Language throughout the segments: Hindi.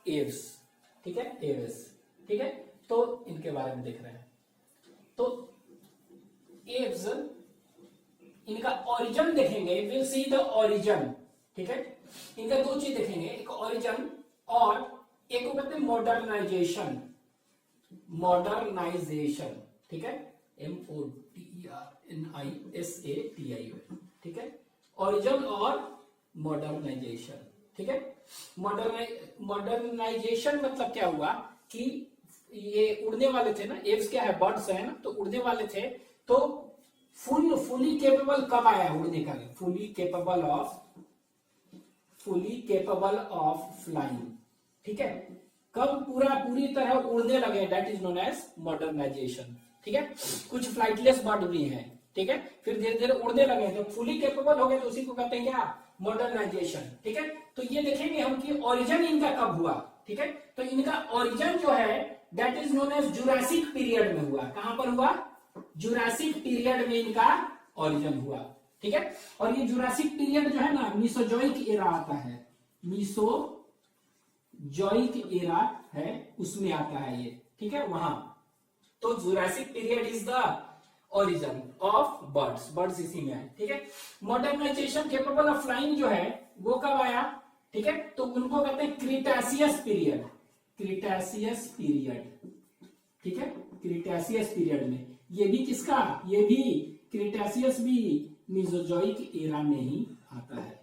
एव्स, ठीक है, एव्स, ठीक है। तो इनके बारे में देख रहे हैं। तो एव्स, इनका ओरिजिन देखेंगे, विल सी द ओरिजिन, ठीक है। इनका दो चीज देखेंगे, एक ओरिजिन और एक को कहते हैं मॉडर्नाइजेशन, मॉडर्नाइजेशन, ठीक है, MODERNISATION, ठीक है, ओरिजिन और मॉडर्नाइजेशन, ठीक है। मॉडर्नाइजेशन मतलब क्या हुआ कि ये उड़ने वाले थे ना, एव्स क्या है, बर्ड्स है ना, तो उड़ने वाले थे, तो फुली केपेबल कब आया उड़ने का, फुली केपेबल ऑफ फ्लाइंग, ठीक है, कब पूरी तरह उड़ने लगे, that is known as modernisation, ठीक है। कुछ फ्लाइटलेस बर्ड भी हैं, ठीक है, फिर धीरे धीरे उड़ने लगे, तो फुली केपेबल हो गए, तो उसी को कहते हैं क्या, मॉडर्नाइजेशन, ठीक है। तो ये देखेंगे हम कि ओरिजिन इनका कब हुआ, ठीक है। तो इनका ओरिजिन जो है that is known as Jurassic period में हुआ। कहां पर हुआ, जुरासिक पीरियड में इनका ओरिजिन हुआ, ठीक है। और ये जुरासिक पीरियड जो है ना, मीसोजोइक एरा आता है, मीसोजोइक एरा है, उसमें आता है ये, ठीक है, वहां। तो Jurassic period is the origin of birds इसी में है, ठीक है। मॉडर्नाइजेशन केपेबल ऑफ फ्लाइंग जो है वो कब आया, ठीक है, तो उनको कहते हैं क्रीटासियस पीरियड, ठीक है, क्रीटासियस पीरियड में। ये भी किसका, ये भी क्रीटासियस भी मीसोजोइक एरा में ही आता है,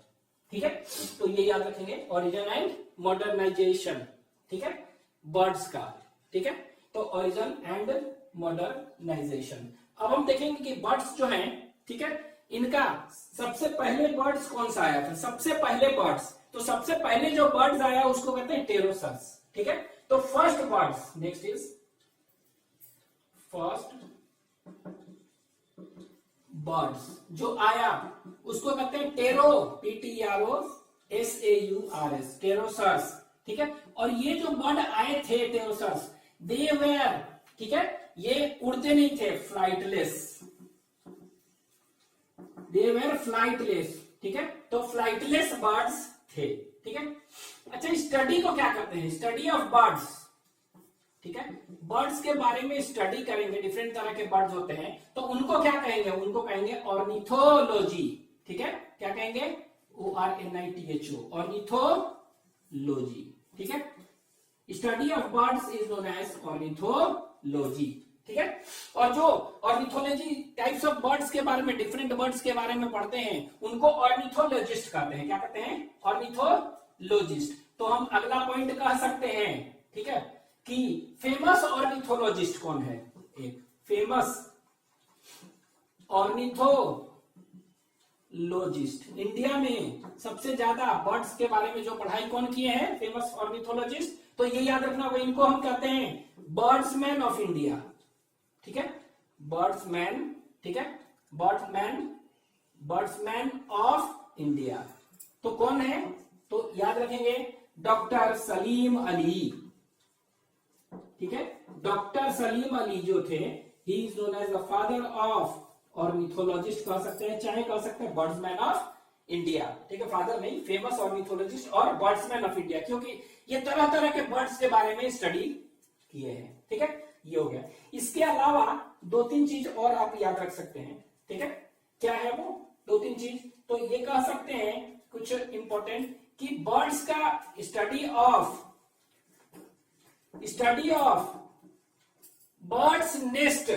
ठीक है। तो ये याद रखेंगे, ओरिजिन एंड मॉडर्नाइजेशन, ठीक है, बर्ड्स का, ठीक है। तो ओरिजिन एंड मॉडर्नाइजेशन। अब हम देखेंगे कि बर्ड्स जो हैं, ठीक है, इनका सबसे पहले बर्ड्स कौन सा आया था, सबसे पहले बर्ड्स, तो सबसे पहले जो बर्ड्स आया उसको कहते हैं टेरोसर्स, ठीक है। तो first birds, next is first birds जो आया उसको कहते हैं TEROSAURS, टेरोसर्स, ठीक है। और ये जो बर्ड आए थे टेरोसर्स, दे वेर, ठीक है, ये उड़ते नहीं थे, फ्लाइटलेस, दे वेर फ्लाइटलेस, ठीक है। तो फ्लाइटलेस बर्ड्स थे, ठीक है। अच्छा, स्टडी को क्या करते हैं, स्टडी ऑफ बर्ड्स, ठीक है, बर्ड्स के बारे में स्टडी करेंगे, डिफरेंट तरह के बर्ड्स होते हैं, तो उनको क्या कहेंगे, उनको कहेंगे ऑर्निथोलॉजी, ठीक है, क्या कहेंगे, ORNITHO, ऑर्निथोलॉजी, ठीक है। Study of birds is known as ornithology, ठीक है। और जो ऑर्निथोलॉजी टाइप्स ऑफ बर्ड्स के बारे में, डिफरेंट बर्ड्स के बारे में पढ़ते हैं, उनको ऑर्निथोलॉजिस्ट कहते हैं, क्या कहते हैं, ऑर्निथोलॉजिस्ट। तो हम अगला पॉइंट कह सकते हैं, ठीक है, कि फेमस ऑर्निथोलॉजिस्ट कौन है, एक फेमस ऑर्निथोलॉजिस्ट, इंडिया में सबसे ज्यादा बर्ड्स के बारे में जो पढ़ाई कौन किए हैं, फेमस ऑर्निथोलॉजिस्ट। तो ये याद रखना होगा, इनको हम कहते हैं बर्ड्समैन ऑफ इंडिया, ठीक है, बर्ड्समैन, ठीक है, बर्ड्समैन ऑफ इंडिया। तो कौन है, तो याद रखेंगे डॉक्टर सलीम अली, ठीक है, डॉक्टर सलीम अली जो थे, he is known as the father of ornithologist कह सकते हैं, चाहे कह सकते हैं बर्ड्समैन ऑफ इंडिया, ठीक है, फादर नहीं, फेमस ऑर्निथोलॉजिस्ट और बर्ड्समैन ऑफ इंडिया, क्योंकि ये तरह तरह के बर्ड्स के बारे में स्टडी किए हैं, ठीक है, ये हो गया। इसके अलावा दो तीन चीज और आप याद रख सकते हैं, ठीक है, क्या है वो दो तीन चीज, तो ये कह सकते हैं कुछ इंपॉर्टेंट, कि बर्ड्स का स्टडी ऑफ बर्ड्स नेस्ट,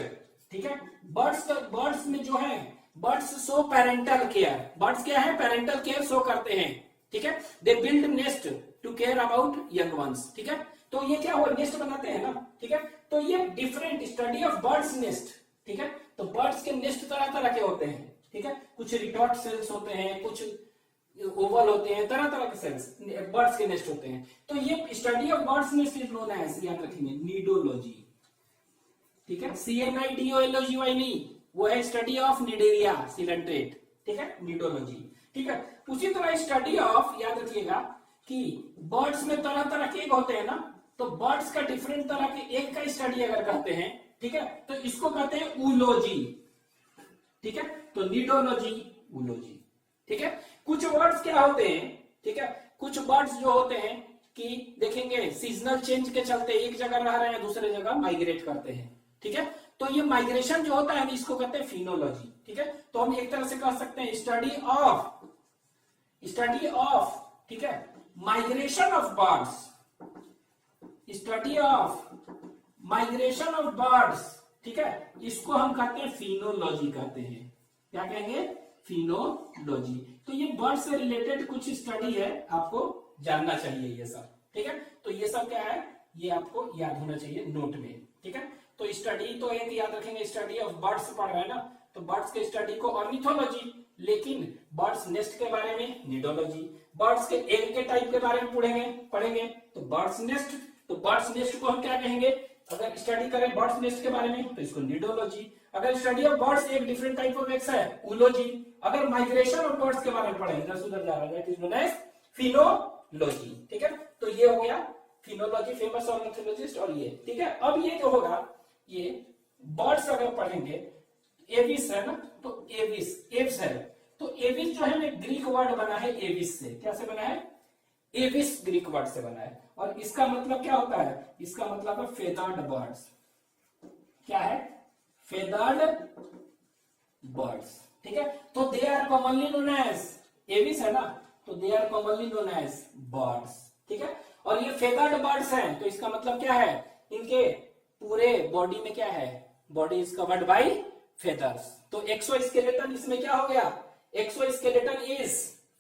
ठीक है, बर्ड्स में जो है, birds show parental care, birds क्या है, पेरेंटल केयर शो करते हैं, ठीक है, they build nest to care about young ones, ठीक है। तो ये क्या हुआ, नेस्ट बनाते हैं ना, ठीक है। तो ये different study of birds nest, ठीक है। तो बर्ड्स के नेस्ट तरह तरह के होते हैं, ठीक है, कुछ रिटॉर्ट सेल्स होते हैं, कुछ ओवल होते हैं, तरह तरह के सेल्स बर्ड्स के नेस्ट होते हैं। तो ये study of birds nest is known as, याद रखेंगे, नीडोलॉजी, ठीक है, CNIDOLOGY नहीं, वो है स्टडी ऑफ निडेरिया सिलेंट्रेट, ठीक है, नीडोलॉजी, ठीक है। उसी तरह स्टडी ऑफ, याद रखिएगा कि बर्ड्स में तरह तरह के एग होते हैं ना, तो बर्ड्स का डिफरेंट तरह के एग का स्टडी अगर करते हैं, ठीक है, तो इसको कहते हैं ऊलॉजी, ठीक है। तो नीडोलॉजी, ऊलॉजी, ठीक है। कुछ बर्ड्स क्या होते हैं, ठीक है, कुछ बर्ड्स जो होते हैं कि देखेंगे सीजनल चेंज के चलते एक जगह रह रहे हैं दूसरे जगह माइग्रेट करते हैं, ठीक है। तो ये माइग्रेशन जो होता है हम इसको कहते हैं फिनोलॉजी, ठीक है। तो हम एक तरह से कह सकते हैं स्टडी ऑफ, ठीक है, migration of birds, study of migration of birds, ठीक है, इसको हम कहते हैं फिनोलॉजी कहते हैं। क्या कहेंगे? फिनोलॉजी। तो ये बर्ड से रिलेटेड कुछ स्टडी है, आपको जानना चाहिए ये सब, ठीक है। तो ये सब क्या है, ये आपको याद होना चाहिए नोट में, ठीक है। तो स्टडी तो एक याद रखेंगे, स्टडी ऑफ बर्ड्स पढ़ रहे हैं ना, तो बर्ड्स के स्टडी को ऑर्निथोलॉजी, लेकिन बर्ड्स नेस्ट के बारे में निडोलॉजी, बर्ड्स के एग के टाइप के बारे में पढ़ेंगे तो बर्ड्स नेस्ट। तो बर्ड्स नेस्ट को हम क्या कहेंगे? अगर स्टडी करें बर्ड्स नेस्ट के बारे में तो इसको निडोलॉजी। अगर स्टडी ऑफ बर्ड्स एक डिफरेंट टाइप ऑफ एग्स है, उलोजी। अगर माइग्रेशन ऑफ बर्ड्स के बारे में पढ़ें, इधर उधर जा रहा है, that is known as phenology, ठीक है। तो ये हो गया फिनोलॉजी, फेमस ऑर्निथोलॉजिस्ट। और ये ठीक है। अब ये जो होगा, ये बर्ड्स अगर पढ़ेंगे, एविस है ना, तो एव्स है, तो एविस जो है ना ग्रीक वर्ड बना है एविस से। क्या से बना है? एविस ग्रीक वर्ड से बना है। और इसका मतलब क्या होता है? इसका मतलब है फेदर्ड बर्ड्स। क्या है? फेदर्ड बर्ड्स, ठीक है। तो they are commonly known as, Aves है ना, तो they are commonly known as birds, ठीक है। और ये फेदर्ड बर्ड्स हैं, तो इसका मतलब क्या है? इनके पूरे बॉडी में क्या है? Body is covered by feathers. तो एक्सोस्केलेटन इसमें क्या हो गया? एक्सोस्केलेटन इज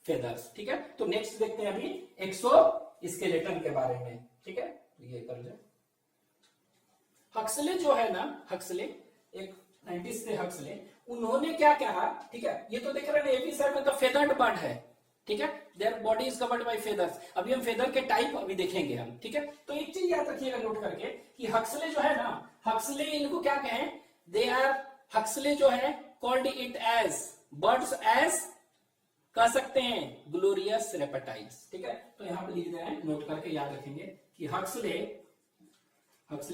फेदर्स, ठीक है। तो नेक्स्ट देखते हैं अभी एक्सोस्केलेटन के बारे में, ठीक है। तो ये कर जाए। हक्सले जो है ना, हक्सले एक साइंटिस्ट थे हक्सले, उन्होंने क्या कहा, ठीक है, ये तो देख रहे हैं एविस है, मतलब फेदर्ड बर्ड है, ठीक है। There body is covered by feathers. अभी हम फेदर के टाइप अभी देखेंगे हम, ठीक है। तो एक चीज याद रखिएगा नोट करके कि हक्सले जो है ना, हक्सले इनको क्या कहें? दे आर, हक्सले जो है called it as birds as, कह सकते हैं ग्लोरियस रेपेटाइट्स, ठीक है। तो यहां पर लिख दे रहे हैं, नोट करके याद रखेंगे कि हक्सले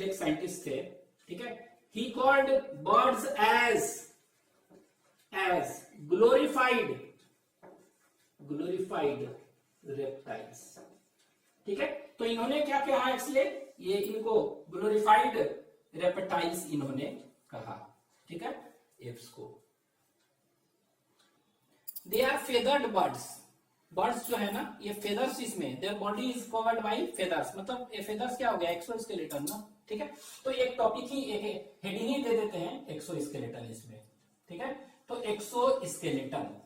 एक साइंटिस्ट थे, ठीक है। He called birds as glorified reptiles, ठीक है। तो इन्होंने क्या कहा? एक्चुअली ये इनको ग्लोरिफाइड रेप्टाइल्स इन्होंने कहा, ठीक है, एप्स को। They are feathered birds, birds जो है ना ये फेदर्स, इसमें their body is covered by feathers, मतलब ये फेदर्स क्या हो गया? एक्सोस्केलेटन ना, ठीक है। तो एक टॉपिक ही, एक हेडिंग ही दे देते हैं एक्सोस्केलेटन इसमें, ठीक है। तो एक्सोस्केलेटन,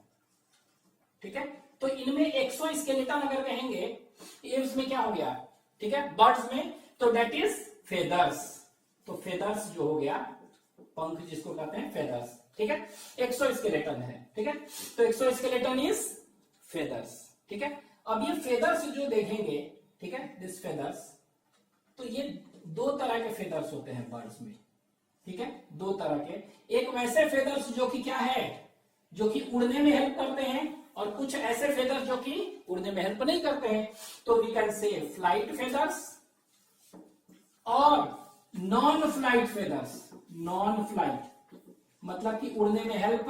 ठीक है। तो इनमें एक्सोस्केलेटन अगर कहेंगे, इसमें क्या हो गया? ठीक है, बर्ड्स में, तो दैट इज फेदर्स। तो फेदर्स जो हो गया, पंख जिसको कहते हैं फेदर्स, ठीक है। एक्सोस्केलेटन है, ठीक है। तो एक्सोस्केलेटन इज फेदर्स, ठीक है। अब ये फेदर्स जो देखेंगे, ठीक है, दिस फेदर्स, तो ये दो तरह के फेदर्स होते हैं बर्ड्स में, ठीक है, दो तरह के। एक वैसे फेदर्स जो कि क्या है, जो कि उड़ने में हेल्प करते हैं, और कुछ ऐसे फेदर्स जो कि उड़ने में हेल्प नहीं करते हैं। तो we can say flight feathers और non flight feathers. Non flight मतलब कि उड़ने में हेल्प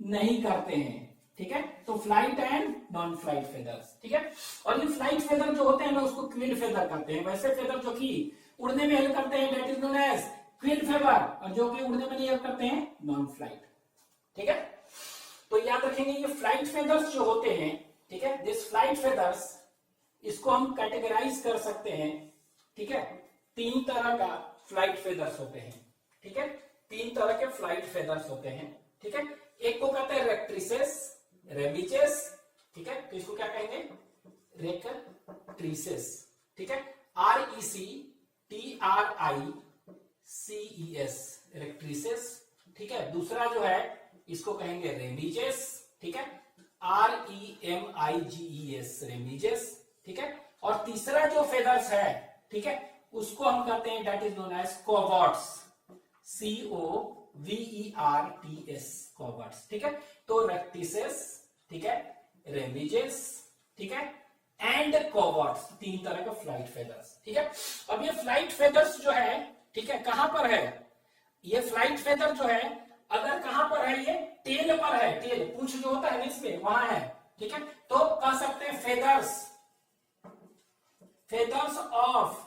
नहीं करते हैं, ठीक है। तो flight and non flight feathers, ठीक है। और ये फ्लाइट फेदर जो होते हैं ना, उसको क्विड फेदर कहते हैं। वैसे फेदर जो कि उड़ने में हेल्प करते हैं, that is known as quill feather, और जो कि उड़ने में नहीं हेल्प करते हैं, नॉन फ्लाइट, ठीक है। तो याद रखेंगे ये फ्लाइट फेदर्स जो होते हैं, ठीक है, दिस फ्लाइट फेदर्स, इसको हम कैटेगराइज कर सकते हैं, ठीक है। तीन तरह का फ्लाइट फेदर्स होते हैं, ठीक है, तीन तरह के फ्लाइट फेदर्स होते हैं, ठीक है। एक को कहते हैं रेक्ट्रिसेस, रेमिजेस, ठीक है। तो इसको क्या कहेंगे? रेक्ट्रिसेस, ठीक है, RECTRICES, रेक्ट्रिसेस, ठीक है। दूसरा जो है इसको कहेंगे रेमिजेस, ठीक है, REMIGES, रेमिजेस, ठीक है। और तीसरा जो फेदर्स है, ठीक है, उसको हम कहते हैं that is known as coverts, COVERTS, coverts, ठीक है। तो रेक्टिसेस, ठीक है, रेमिजेस, ठीक है, एंड कॉवर्ट्स, तीन तरह का फ्लाइट फेदर्स, ठीक है। अब ये फ्लाइट फेदर्स जो है, ठीक है, कहां पर है? ये फ्लाइट फेदर जो है, अगर कहां पर है? ये टेल पर है, टेल, पूंछ जो होता है ना इसमें, वहां है, ठीक है। तो कह सकते हैं feathers feathers of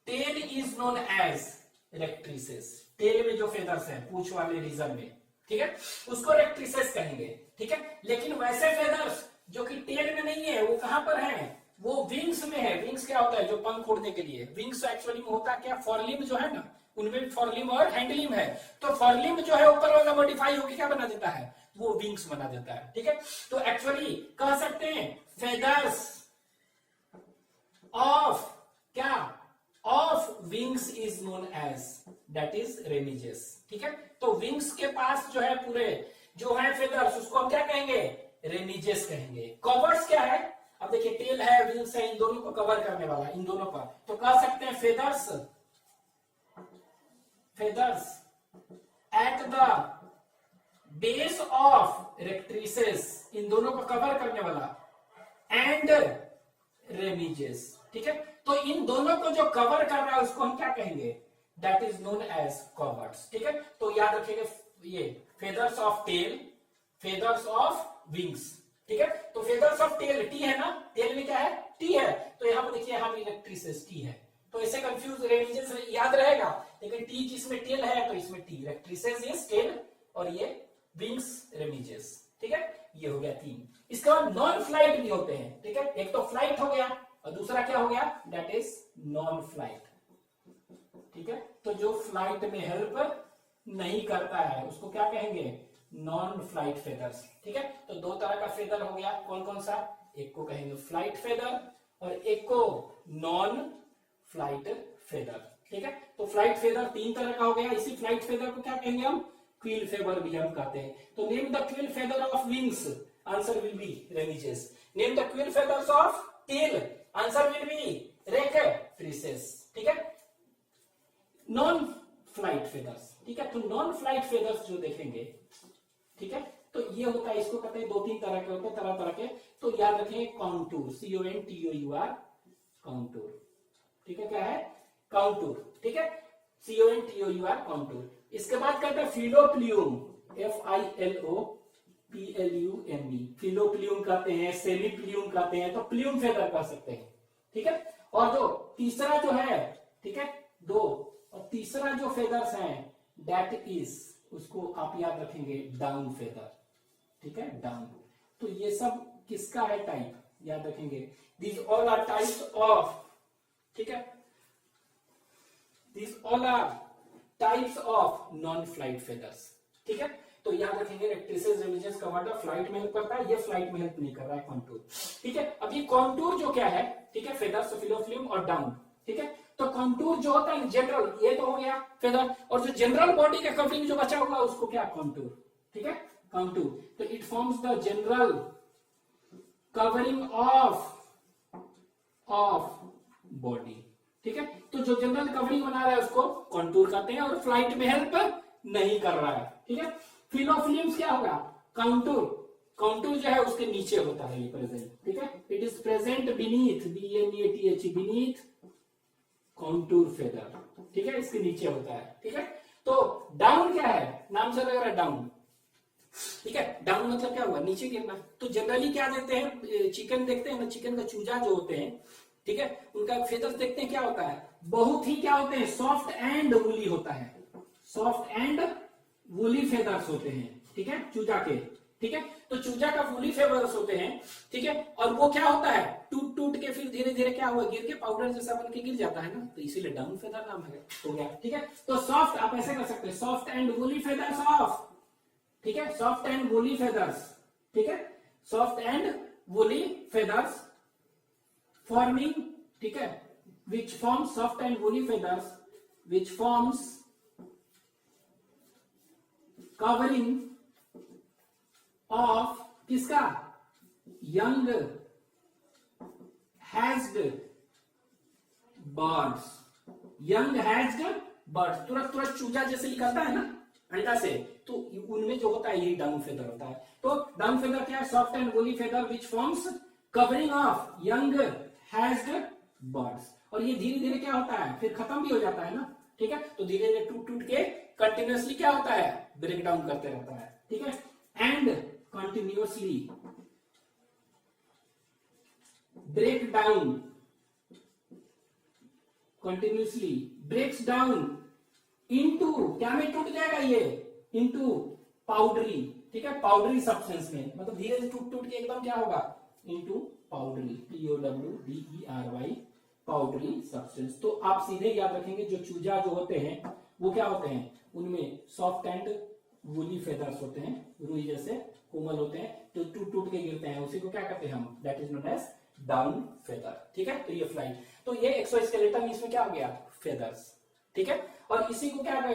tail is known as rectrices. Tail में जो फेदर्स है पूंछ वाले रीजन में, ठीक है, उसको रेक्ट्रिसेस कहेंगे, ठीक है। लेकिन वैसे फेदर्स जो कि टेल में नहीं है वो कहां पर है, वो विंग्स में है। विंग्स क्या होता है, जो पंख उड़ने के लिए। विंग्स एक्चुअली में होता क्या, फॉरलिम जो है ना, उनमें भी फॉरलिम और हैंडलिम है। तो फॉरलिम जो है ऊपर वाला मॉडिफाई होकर क्या बना देता है, वो विंग्स बना देता है, ठीक है। तो एक्चुअली कह सकते हैं फेदर्स ऑफ क्या, of wings is known as, that is remiges, ठीक है। तो विंग्स के पास जो है पूरे जो है फेदर्स, उसको हम क्या कहेंगे, रेमिजेस कहेंगे। कवर्स क्या है, अब देखिए टेल है, विंग्स है, इन दोनों को कवर करने वाला, इन दोनों पर, तो कह सकते हैं feathers, feathers at the base of rectrices, इन दोनों को कवर करने वाला, एंड रेमिजेस, ठीक है। तो इन दोनों को जो कवर कर रहा है उसको हम क्या कहेंगे, that is known as coverts, ठीक है। तो याद रखिएगा ये feathers of tail, feathers of wings, ठीक है। तो फेदर्स ऑफ टेल टी है ना, टेल में क्या है, टी है, तो यहां पर देखिए हम रेक्ट्रिसेस टी है, तो ऐसे कंफ्यूज, रेमिजेस याद रहेगा, लेकिन टी जिसमें टेल है तो इसमें टी, रेक्ट्रिसेस इज टेल और ये विंग्स रेमिजेस, ठीक है। ये हो गया तीन। इसके बाद नॉन फ्लाइट भी होते हैं, ठीक है। एक तो फ्लाइट हो गया और दूसरा क्या हो गया, दैट इज नॉन फ्लाइट, ठीक है। तो जो फ्लाइट में हेल्प नहीं करता है उसको क्या कहेंगे, नॉन फ्लाइट फेदर्स, ठीक है। तो दो तरह का फेदर हो गया, कौन कौन सा, एक को कहेंगे फ्लाइट फेदर और एक को नॉन फ्लाइट फेदर, ठीक है। तो फ्लाइट फेदर तीन तरह का हो गया। इसी फ्लाइट फेदर को क्या कहेंगे हम, क्विल फेदर भी हम कहते हैं। तो name the quill feather of wings, answer will be remiges. Name the quill feathers of tail, answer will be rectrices, ठीक है। नॉन फ्लाइट फेदर्स, ठीक है। तो नॉन फ्लाइट फेदर्स जो देखेंगे, ठीक है, तो ये होता है, इसको कहते हैं, दो तीन तरह के होते हैं, तरह तरह के। तो याद रखें कॉन्टूर, CONTOUR, कॉन्टूर, ठीक है, क्या है, काउंटूर, ठीक है, CONTOUR, काउंटूर। इसके बाद कहते हैं फिलोप्लियूम, FILOPLUME, फिलोप्लियूम कहते हैं, सेमीप्लियूम कहते हैं, तो प्लियूम फेदर कह सकते हैं, ठीक है। और जो तीसरा जो है, ठीक है, दो और तीसरा जो फेदर्स हैं दैट इज, उसको आप याद रखेंगे डाउन फेदर, ठीक है, डाउन। तो ये सब किसका है टाइप, याद रखेंगे, these all are types of, ठीक है, these all are types of non flight feathers, ठीक है। तो याद रखेंगे रेक्ट्रिसेस, रेमिजेस, कवर्टर फ्लाइट में हेल्प करता है, ये फ्लाइट में हेल्प नहीं कर रहा है, कॉन्टूर, ठीक है। अब ये कॉन्टूर जो क्या है, ठीक है, फेदर्स, फिलोफ्लियम और डाउन, ठीक है। तो कॉन्टूर जो होता है जनरल, ये तो हो गया फेदर, और जो जनरल बॉडी का कवरिंग जो बचा हुआ उसको क्या, कॉन्टूर, ठीक है, कॉन्टूर। तो it forms the general covering of body, ठीक है। तो जो जनरल कवरिंग बना रहा है उसको कॉन्टूर कहते हैं और फ्लाइट में हेल्प नहीं कर रहा है, ठीक है। फिलोफ्लिम्स क्या होगा, काउंटूर, काउंटूर जो है उसके नीचे होता है ये प्रेजेंट, ठीक है। It is present beneath, BNEATH, beneath contour feather, ठीक है, इसके नीचे होता है, ठीक है। तो डाउन क्या है, नाम से लग रहा है डाउन, ठीक है। डाउन मतलब क्या हुआ, नीचे गिरना। तो जनरली क्या देखते हैं, चिकन देखते हैं ना, चिकन का चूजा जो होते हैं, ठीक है, उनका फेदर्स देखते हैं क्या होता है, बहुत ही क्या होते हैं, सॉफ्ट एंड वूली होता है, सॉफ्ट एंड वूली फेदर्स होते हैं, ठीक है, चूजा के, ठीक है। तो चूजा का वूली फेदर्स होते हैं, ठीक है। और वो क्या होता है, टूट टूट के फिर धीरे धीरे क्या हुआ, गिर के पाउडर जैसा बन के गिर जाता है ना, तो इसीलिए डाउन फेदर नाम है, हो गया, ठीक है। तो सॉफ्ट, आप ऐसे कर सकते हैं, soft and woolly feathers of, ठीक है, सॉफ्ट एंड वूली फेदर्स, ठीक है, soft and woolly feathers forming, ठीक है, which forms soft and woolly feathers which forms covering of किसका, young hatched birds, young hatched birds, तुरंत तुरंत चूजा जैसे निकलता है ना अंडा से, तो उनमें जो होता है यही डाउन फेदर होता है। तो डाउन फेदर क्या है, soft and woolly feather which forms covering of young hatched birds. और ये धीरे धीरे क्या होता है, फिर खत्म भी हो जाता है ना, ठीक है। तो धीरे धीरे टूट टूट के कंटिन्यूअसली क्या होता है, ब्रेक डाउन करते रहता है, ठीक है। And continuously break down continuously breaks down into, क्या में टूट जाएगा ये, इनटू पाउडरी, ठीक है, पाउडरी सब्सटेंस में, मतलब धीरे से टूट टूट के एकदम क्या होगा, into powdery, POWDERY, powdery substance. तो आप सीधे याद रखेंगे जो चूजा जो होते हैं वो क्या होते हैं, उनमें सॉफ्ट एंड वूली फेदर्स होते हैं, रुई जैसे कोमल होते हैं, तो टूट टूट के गिरते हैं, उसी को क्या कहते हैं हम, that is known as down feather, ठीक है। तो ये फ्लाइट, तो ये एक्सोस्केलेटन, इसमें क्या हो गया, फेदर्स, ठीक है। और इसी को क्या,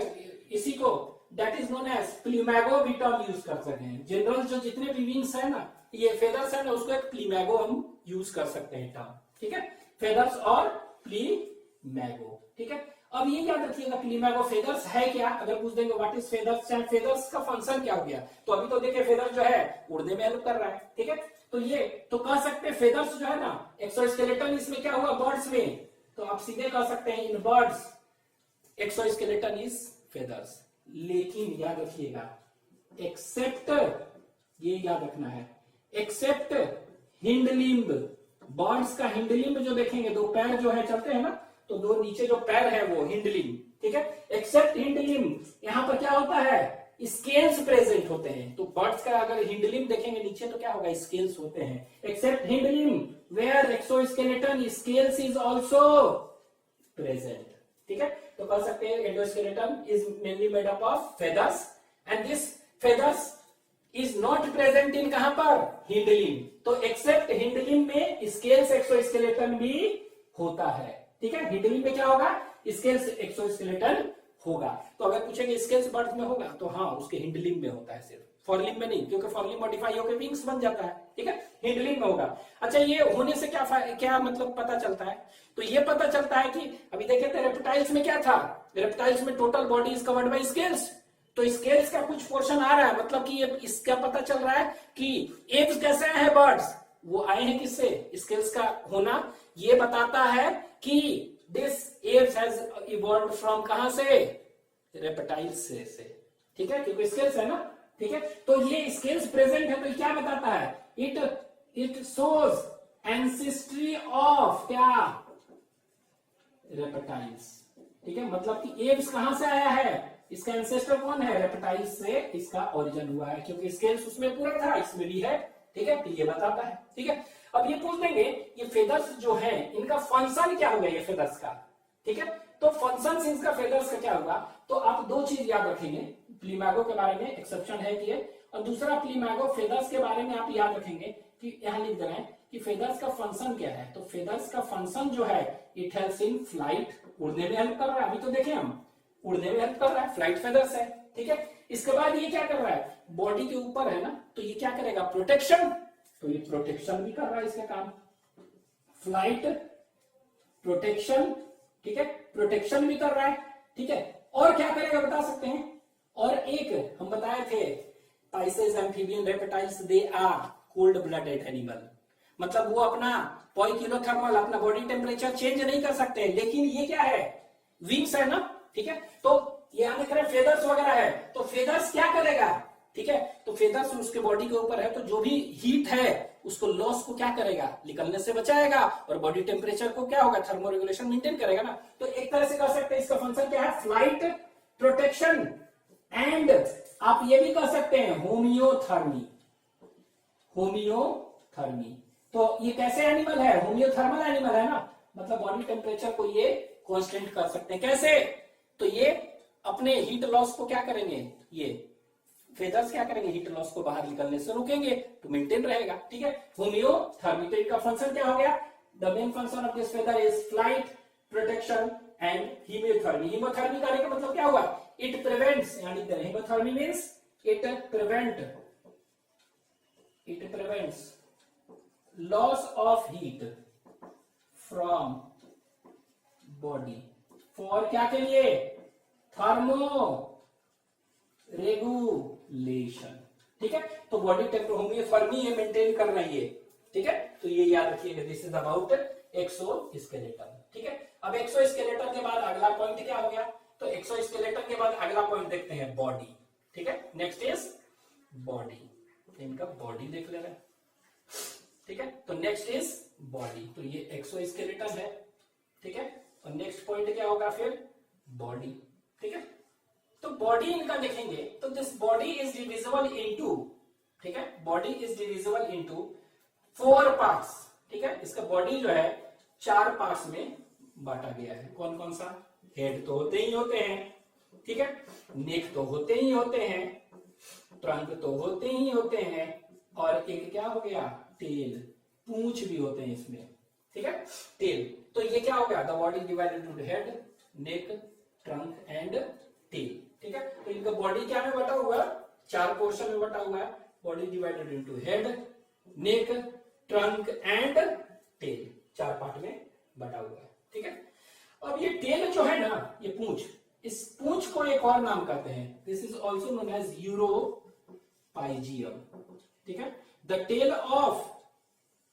इसी को दैट इज नोन एज प्लूमेगो भी टर्म यूज कर सकते हैं। जनरल जो जितने भी विंग्स है ना, ये फेदर्स है ना, उसको एक प्लूमेगो हम यूज कर सकते हैं टर्म, ठीक है, फेदर्स और प्लूमेगो, ठीक है। अब ये याद रखिएगा प्लूमेगो फेदर्स है क्या, अगर पूछ देंगे व्हाट इज फेदर्स, चाहे फेदर्स का फंक्शन क्या हो गया, तो अभी तो देखिए फेदर जो है उड़ने में हेल्प कर रहा है, ठीक है। तो ये तो कह सकते हैं फेदर्स जो है ना, एक्सोस्केलेटन इसमें क्या हुआ, बर्ड्स में, तो आप सीधे कह सकते हैं in birds exoskeleton is feathers. लेकिन याद रखिएगा एक्सेप्ट, ये याद रखना है, एक्सेप्ट हिंड लिम्ब, बर्ड्स का हिंड लिम्ब जो देखेंगे, दो पैर जो है चलते हैं ना, तो दो नीचे जो पैर है वो हिंड लिम्ब, ठीक है। एक्सेप्ट हिंड लिम्ब, यहां पर क्या होता है, स्केल्स प्रेजेंट होते हैं। तो बर्ड्स का अगर हिंड लिम्ब देखेंगे नीचे तो क्या होगा, स्केल्स होते हैं। Except hind limb where exoskeleton scales is also present, ठीक है। तो कह सकते हैं endoskeleton is mainly made up of feathers and this feathers is not present in कहां पर, हिंड लिम्ब। तो एक्सेप्ट हिंड लिम्ब में स्केल्स एक्सोस्केलेटन भी होता है, ठीक है। हिंड लिम्ब में क्या होगा, स्केल्स एक्सोस्केलेटन होगा। तो अगर पूछेंगे स्केल्स बर्ड्स में होगा, तो हाँ उसके हिंड लिम्ब में होता है, सिर्फ फॉरलिम्ब में नहीं, क्योंकि फॉरलिम्ब मॉडिफाई होकर विंग्स बन जाता है, ठीक है, हिंड लिम्ब में होगा। अच्छा, ये होने से क्या मतलब पता चलता है, तो ये पता चलता है कि अभी देखे थे रेप्टाइल्स में क्या था, रेप्टाइल्स में total body is covered bye scales, तो स्केल्स का कुछ पोर्शन आ रहा है, मतलब कि ये इसका पता चल रहा है कि एप्स कैसे हैं बर्ड्स, वो आए हैं किससे, स्केल्स का होना ये बताता है कि this apps has evolved from कहां से, रेप्टाइल्स से, ठीक है, क्योंकि स्केल्स है ना, ठीक है। तो ये स्केल्स प्रेजेंट है, तो क्या बताता है, इट शोज एंसेस्ट्री ऑफ क्या, रेप्टाइल्स, ठीक है। मतलब कि एप्स कहां से आया है, इसका एंसेस्टर कौन है, रेप्टाइल्स से इसका ओरिजिन हुआ है, क्योंकि स्केल्स उसमें पूरा था, इसमें भी है, ठीक है। तो ये बताता है, ठीक है। अब ये पूछ देंगे ये फेदर्स जो है इनका फंक्शन क्या होगा, ये फेदर्स का, ठीक है। तो फंक्शन इनका फेदर्स का क्या होगा, तो आप दो चीज याद रखेंगे, प्लूमेगो के बारे में एक्सेप्शन है कि, और दूसरा प्लूमेगो फेदर्स के बारे में आप याद रखेंगे कि यहां लिख दे रहे हैं कि फेदर्स का फंक्शन क्या है। तो फेदर्स का फंक्शन जो है, इट हेल्प्स इन फ्लाइट, उड़ने में हेल्प कर रहा है, अभी तो देखें हम उड़ने में हेल्प कर रहा है, फ्लाइट फेदर्स है, ठीक है। इसके बाद ये क्या कर रहा है, बॉडी के ऊपर है ना, तो ये क्या करेगा, प्रोटेक्शन, तो ये प्रोटेक्शन भी कर रहा है, इसका काम फ्लाइट प्रोटेक्शन, ठीक है, प्रोटेक्शन भी कर रहा है, ठीक है। और क्या करेगा बता सकते हैं, और एक हम बताए थे Pisces amphibian reptiles they are cold blooded animal, मतलब वो अपना पॉइकिलोथर्मल अपना बॉडी टेम्परेचर चेंज नहीं कर सकते, लेकिन ये क्या है, विंग्स है ना, ठीक है। तो यहां देख रहे हैं फेदर्स वगैरह है, तो फेदर्स क्या करेगा, ठीक है, तो फेदर्स उसके बॉडी के ऊपर है, तो जो भी हीट है उसको लॉस को क्या करेगा, निकलने से बचाएगा, और बॉडी टेम्परेचर को क्या होगा, थर्मो रेगुलेशन मेंटेन करेगा ना। तो एक तरह से कह सकते हैं इसका फंक्शन क्या है, फ्लाइट प्रोटेक्शन, एंड आप ये भी कह सकते हैं होमियोथर्मी, होमियोथर्मी। तो ये कैसे एनिमल है, होमियोथर्मल एनिमल है ना, मतलब बॉडी टेम्परेचर को ये कांस्टेंट कर सकते हैं, कैसे, तो ये अपने हीट लॉस को क्या करेंगे, ये फेदर्स क्या करेंगे, हीट लॉस को बाहर निकलने से रोकेंगे, तो मेंटेन रहेगा, ठीक है। होमियोथर्मी, तो इनका फंक्शन क्या हो गया, the main function of this feather is flight protection and homeothermy. Homeothermy का मतलब क्या हुआ, इट प्रिवेंट्स, यानी homeothermy means it prevents loss of heat from body, for क्या के लिए, थर्मो रेगुलेशन, ठीक है। तो बॉडी टेम्परेचर होमियोथर्मी ये मेंटेन कर रही है, ठीक है। तो ये याद रखिएगा, दिस इज अबाउट एक्सोस्केलेटन, ठीक है। अब एक्सोस्केलेटन के बाद अगला पॉइंट क्या हो गया, तो एक्सोस्केलेटन के बाद अगला पॉइंट देखते हैं बॉडी, ठीक है। नेक्स्ट इज बॉडी, इनका बॉडी देख ले रहे हैं, ठीक है। तो नेक्स्ट इज बॉडी, तो ये एक्सोस्केलेटन है, ठीक है। और नेक्स्ट पॉइंट क्या होगा फिर? बॉडी। ठीक है, तो बॉडी इनका देखेंगे तो this body is divisible into, ठीक है, body is divisible into 4 parts. ठीक है, इसका बॉडी जो है 4 पार्ट्स में बांटा गया है। कौन कौन सा? हेड तो होते ही होते हैं, ठीक है, नेक तो होते ही होते हैं, ट्रंक तो होते ही होते हैं, और एक क्या हो गया? टेल, पूंछ भी होते हैं इसमें। ठीक है, टेल। तो ये क्या हो गया? The body divided into head, neck, trunk and tail. ठीक है, तो इनका बॉडी क्या में बटा हुआ है? 4 पोर्शन में बटा हुआ है। Body divided into head, neck, trunk and tail, 4 part में बटा हुआ है। ठीक है, अब ये टेल जो है ना, ये पूंछ, इस पूंछ को एक और नाम कहते हैं, this is also known as uropygium. ठीक है, the tail of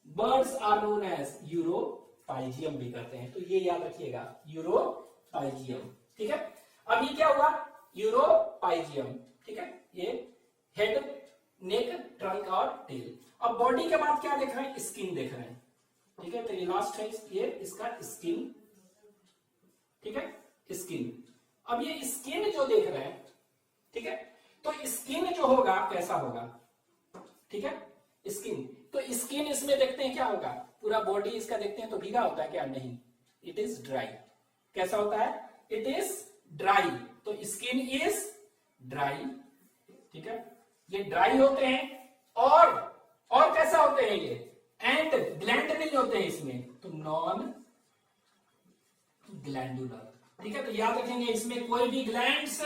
birds are known as uropygium भी कहते हैं, तो ये याद रखिएगा, यूरोपाइजियम। ठीक है, अब ये क्या हुआ? यूरोपाइजियम। ठीक है, ये हेड, नेक, ट्रंक और टेल। अब बॉडी के बाद क्या देख रहे हैं? स्किन देख रहे हैं। ठीक है, तो ये लास्ट है, ये इसका स्किन। ठीक है, स्किन। अब ये स्किन जो देख रहे हैं, ठीक है, तो स्किन जो होगा कैसा होगा? ठीक है, स्किन, तो स्किन इसमें देखते हैं क्या होगा? पूरा बॉडी इसका देखते हैं तो भीगा होता है क्या? नहीं, इट इज ड्राई। कैसा होता है? It is dry. तो स्किन इज ड्राई। ठीक है, ये ड्राई होते हैं, और कैसा होते हैं ये? एंड ग्लैंड नहीं होते हैं इसमें, तो नॉन ग्लैंडुलर। ठीक है, तो याद रखेंगे इसमें कोई भी ग्लैंड्स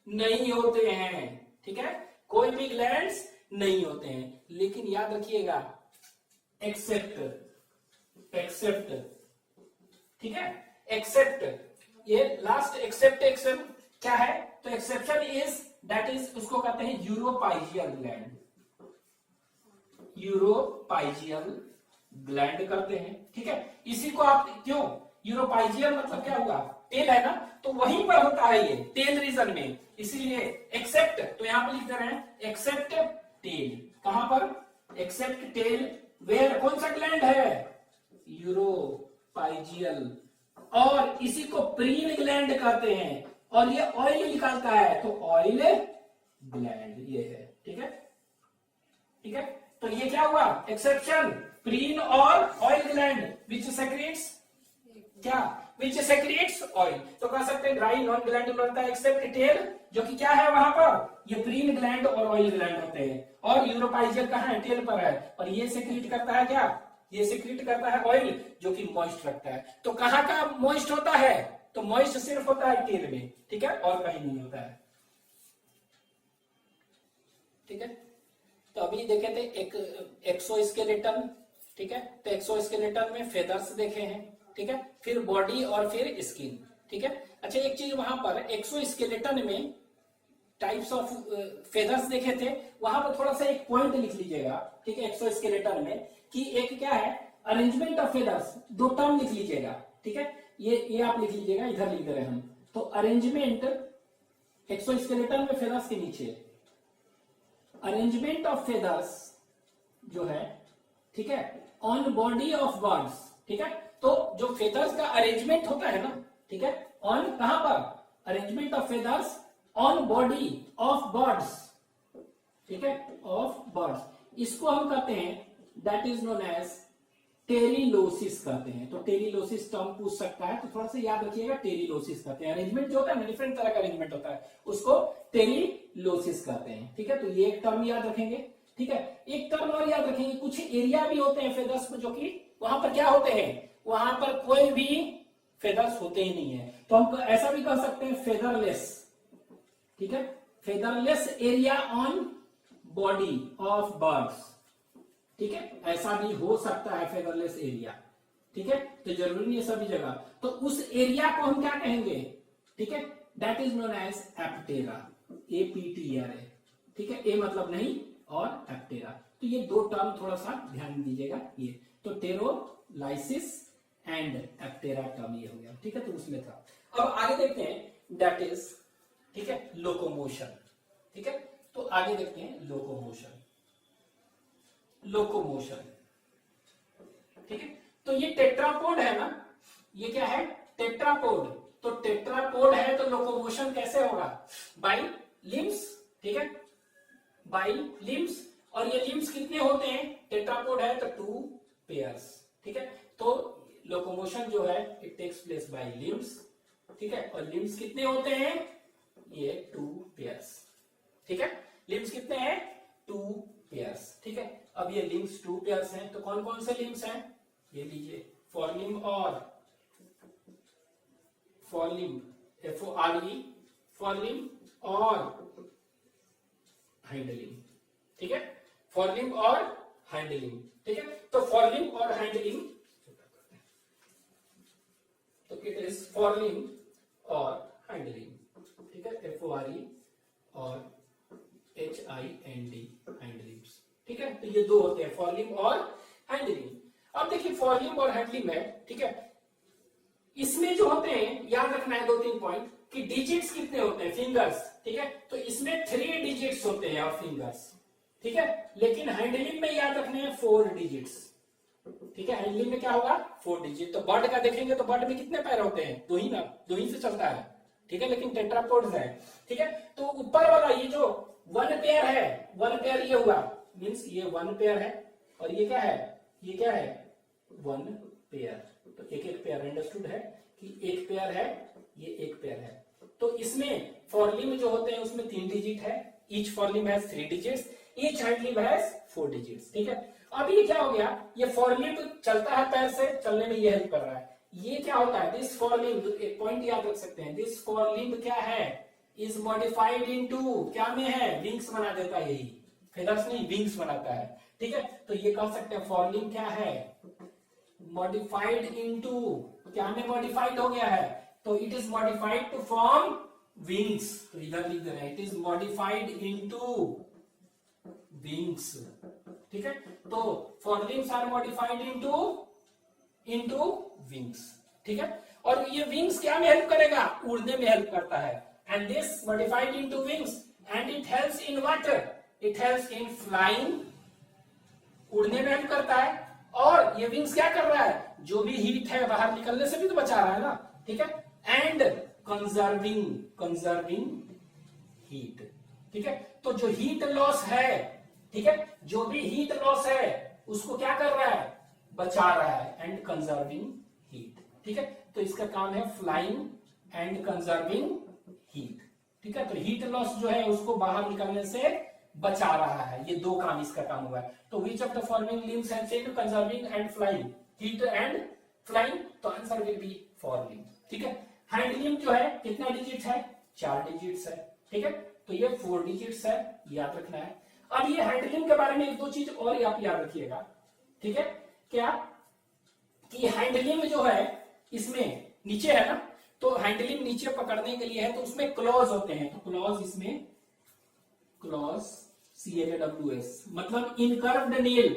नहीं होते हैं। ठीक है, कोई भी ग्लैंड्स नहीं होते हैं, लेकिन याद रखिएगा एक्सेप्ट, ठीक है, एक्सेप्ट, ये लास्ट एक्सेप्ट क्या है? तो एक्सेप्शन इज, दैट इज, उसको कहते हैं यूरोपाइजियल ग्लैंड। यूरोपाइजियल ग्लैंड करते हैं। ठीक है, इसी को आप क्यों यूरोपाइजियल मतलब क्या हुआ? टेल है ना, तो वहीं पर होता है ये टेल रीजन में, इसीलिए एक्सेप्ट, तो यहां पर लिख दे रहे हैं एक्सेप्ट टेल। कहां पर? एक्सेप्ट टेल, वेयर, कौन सा ग्लैंड है? यूरोपाइजियल, और इसी को प्रीन ग्लैंड कहते हैं, और ये ऑयल निकालता है, तो ऑयल ग्लैंड ये है। ठीक है, ठीक है, तो ये क्या हुआ? एक्सेप्शन, प्रीन और ऑयल ग्लैंड विच सेक्रेट्स क्या? विच सेक्रेट्स ऑयल। तो कह सकते हैं ड्राई नॉन ग्लैंडुलर होता है एक्सेप्ट टेल, जो कि क्या है वहां पर? ये प्रीन ग्लैंड और ऑयल ग्लैंड होते हैं, और यूरोपाइजियल कहां है? टेल पर है, और ये सेक्रेट करता है क्या? ये सेक्रेट करता है ऑयल, जो कि मॉइस्ट रखता है। तो कहां का मॉइस्ट होता है? तो मॉइस्ट सिर्फ होता है टेल में। ठीक है, और कहीं नहीं होता है। ठीक है, तो अभी देखे थे एक एक्सोस्केलेटन। ठीक है, तो एक्सोस्केलेटन में फेदर्स देखे हैं। ठीक है, फिर बॉडी और फिर स्किन। ठीक है, अच्छा एक चीज वहां पर एक्सोस्केलेटन में टाइप्स ऑफ फेदर्स देखे थे, वहां पर थोड़ा सा एक पॉइंट लिख लीजिएगा। ठीक है, एक्सोस्केलेटन में कि एक क्या है? अरेंजमेंट ऑफ फेदर्स, 2 टर्म लिख लीजिएगा। ठीक है, ये आप लिख लीजिएगा, इधर लिख दे रहे हैं हम। तो अरेंजमेंट, एक्सोस्केलेटन में फेदर्स के नीचे अरेंजमेंट ऑफ फेदर्स जो है, ठीक है, ऑन बॉडी ऑफ बर्ड्स। ठीक है, तो जो फेदर्स का अरेंजमेंट होता है ना, ठीक है, ऑन कहां पर? Arrangement of feathers on body of birds. ठीक है, ऑफ बर्ड्स, इसको हम कहते हैं, दैट इज नोन एज टेरिलोसिस कहते हैं। तो टेरिलोसिस टर्म पूछ सकता है, तो थोड़ा सा याद रखिएगा, टेरिलोसिस कहते हैं। अरेंजमेंट जो होता है ना, डिफरेंट तरह का अरेंजमेंट होता है, उसको टेरिलोसिस कहते हैं। ठीक है, तो ये एक टर्म याद रखेंगे। ठीक है, एक टर्म और याद रखेंगे, कुछ एरिया भी होते हैं फेदर्स में, जो कि वहां पर क्या होते हैं? वहां पर कोई भी फेदर्स होते ही नहीं है, तो हम ऐसा भी कह सकते हैं फेदरलेस। ठीक है, featherless area on body of birds. ठीक है, ऐसा भी हो सकता है फेदरलेस एरिया। ठीक है, तो जरूरी नहीं है सभी जगह, तो उस एरिया को हम क्या कहेंगे? ठीक है, that is known as aptera, APTERA। ठीक है, ए मतलब नहीं और एप्टेरा, तो ये 2 टर्म थोड़ा सा ध्यान दीजिएगा। ये तो टेरोलाइसिस एंड एप्टेरा टर्म ये हो गया। ठीक है, तो उसमें था। अब आगे देखते हैं, दैट इज, ठीक है, लोकोमोशन। ठीक है, तो आगे देखते हैं लोकोमोशन। लोकोमोशन, ठीक है, तो ये टेट्रापोड है ना, ये क्या है? टेट्रापोड, तो टेट्रापोड है तो लोकोमोशन कैसे होगा, बाय लिम्स, ठीक है, बाय लिम्स। और ये लिम्स कितने होते हैं, टेट्रापोड है तो 2 पेयर्स, ठीक है। तो लोकोमोशन जो है it takes place by limbs, ठीक है। और लिम्स कितने होते हैं, ये 2 पेयर्स, ठीक है। लिम्स कितने हैं, 2 पेयर्स, ठीक है। अब ये लिम्स 2 पेयर्स हैं, तो कौन कौन से लिम्स हैं, ये लीजिए, फोरलिम्ब और फोरलिम्ब, FORE, फोरलिम्ब और हाइंडलिम्ब, ठीक है, फोरलिम्ब और हाइंडलिम्ब, ठीक है। तो फोरलिम्ब और हाइंडलिम्ब, तो इट इज फोरलिम्ब और हाइंडलिम्ब, ठीक है, FORE और HIND, हाइंडलिम्ब्स, ठीक है। तो ये दो होते हैं, फोरलिम्ब और हाइंडलिम्ब। अब देखिए फोरलिम्ब और हाइंडलिम्ब है, ठीक है। इसमें जो होते हैं, याद रखना है 2-3 पॉइंट कि डिजिट्स कितने होते हैं, फिंगर्स, ठीक है। तो इसमें 3 डिजिट्स होते हैं और फिंगर्स, ठीक है। लेकिन हैंडलिंग में याद रखने हैं 4 डिजिट्स, ठीक है। हैंडलिंग में क्या होगा, 4 डिजिट। तो बर्ड का देखेंगे तो बर्ड में कितने पैर होते हैं, 2 ही ना, 2 ही से चलता है, ठीक है। लेकिन टेट्रापोड्स है, ठीक है। तो ऊपर वाला ये जो 1 पेयर है, 1 पेयर ये हुआ, मीन्स ये 1 पेयर है, और ये क्या है, ये क्या है, 1 पेयर। तो एक पेयर, अंडरस्टूड है कि एक पेयर है, ये एक पेयर है। तो इसमें फोरलिम्ब जो होते हैं उसमें 3 डिजिट है, each forelimb has 3 digits, each hindlimb has 4 digits, ठीक है। अब ये क्या हो गया, ये फोरलिम्ब चलता है पैर से, चलने में ये हेल्प कर रहा है। ये क्या होता है, दिस फोरलिम्ब, एक पॉइंट याद रख सकते हैं, दिस फोरलिम्ब क्या है, इज मॉडिफाइड इनटू, क्या में है, विंग्स बना देता है, यही फेदर्स नहीं, विंग्स बनाता है, ठीक है। तो ये कह सकते हैं फोरलिम्ब क्या है, मॉडिफाइड इनटू, क्या में मॉडिफाइड हो गया है, तो it is modified to form wings. तो इधर लिख दे रहे हैं, it is modified into wings, ठीक है। तो forelimbs are modified into wings, ठीक है। और ये विंग्स क्या में हेल्प करेगा, उड़ने में हेल्प करता है। And this modified into wings and it helps in water, it helps in flying, उड़ने में हेल्प करता है। और ये विंग्स क्या कर रहा है, जो भी हीट है बाहर निकलने से भी तो बचा रहा है ना, ठीक है। एंड कंजर्विंग हीट, ठीक है। तो जो हीट लॉस है, ठीक है, जो भी हीट लॉस है उसको क्या कर रहा है, बचा रहा है, एंड कंजर्विंग हीट, ठीक है। तो इसका काम है फ्लाइंग एंड कंजर्विंग हीट, ठीक है। तो हीट लॉस जो है उसको बाहर निकलने से बचा रहा है, ये 2 काम इसका काम हुआ है। तो which of the following limbs have said conserving and flying, heat and flying, तो आंसर विल बी फोरलिम्ब, ठीक है। हैंडलिम्ब जो है कितना डिजिट है, 4 डिजिट्स है, ठीक है। तो ये 4 डिजिट्स है, याद रखना है। अब ये हैंडलिम्ब के बारे में 1-2 चीज और आप याद रखिएगा, ठीक है। क्या कि हैंडलिम्ब जो है इसमें नीचे है ना, तो हैंडलिंग नीचे पकड़ने के लिए है, तो उसमें क्लॉज होते हैं। तो क्लॉज, इसमें क्लॉज, CLAWS मतलब इनकर्व्ड नेल,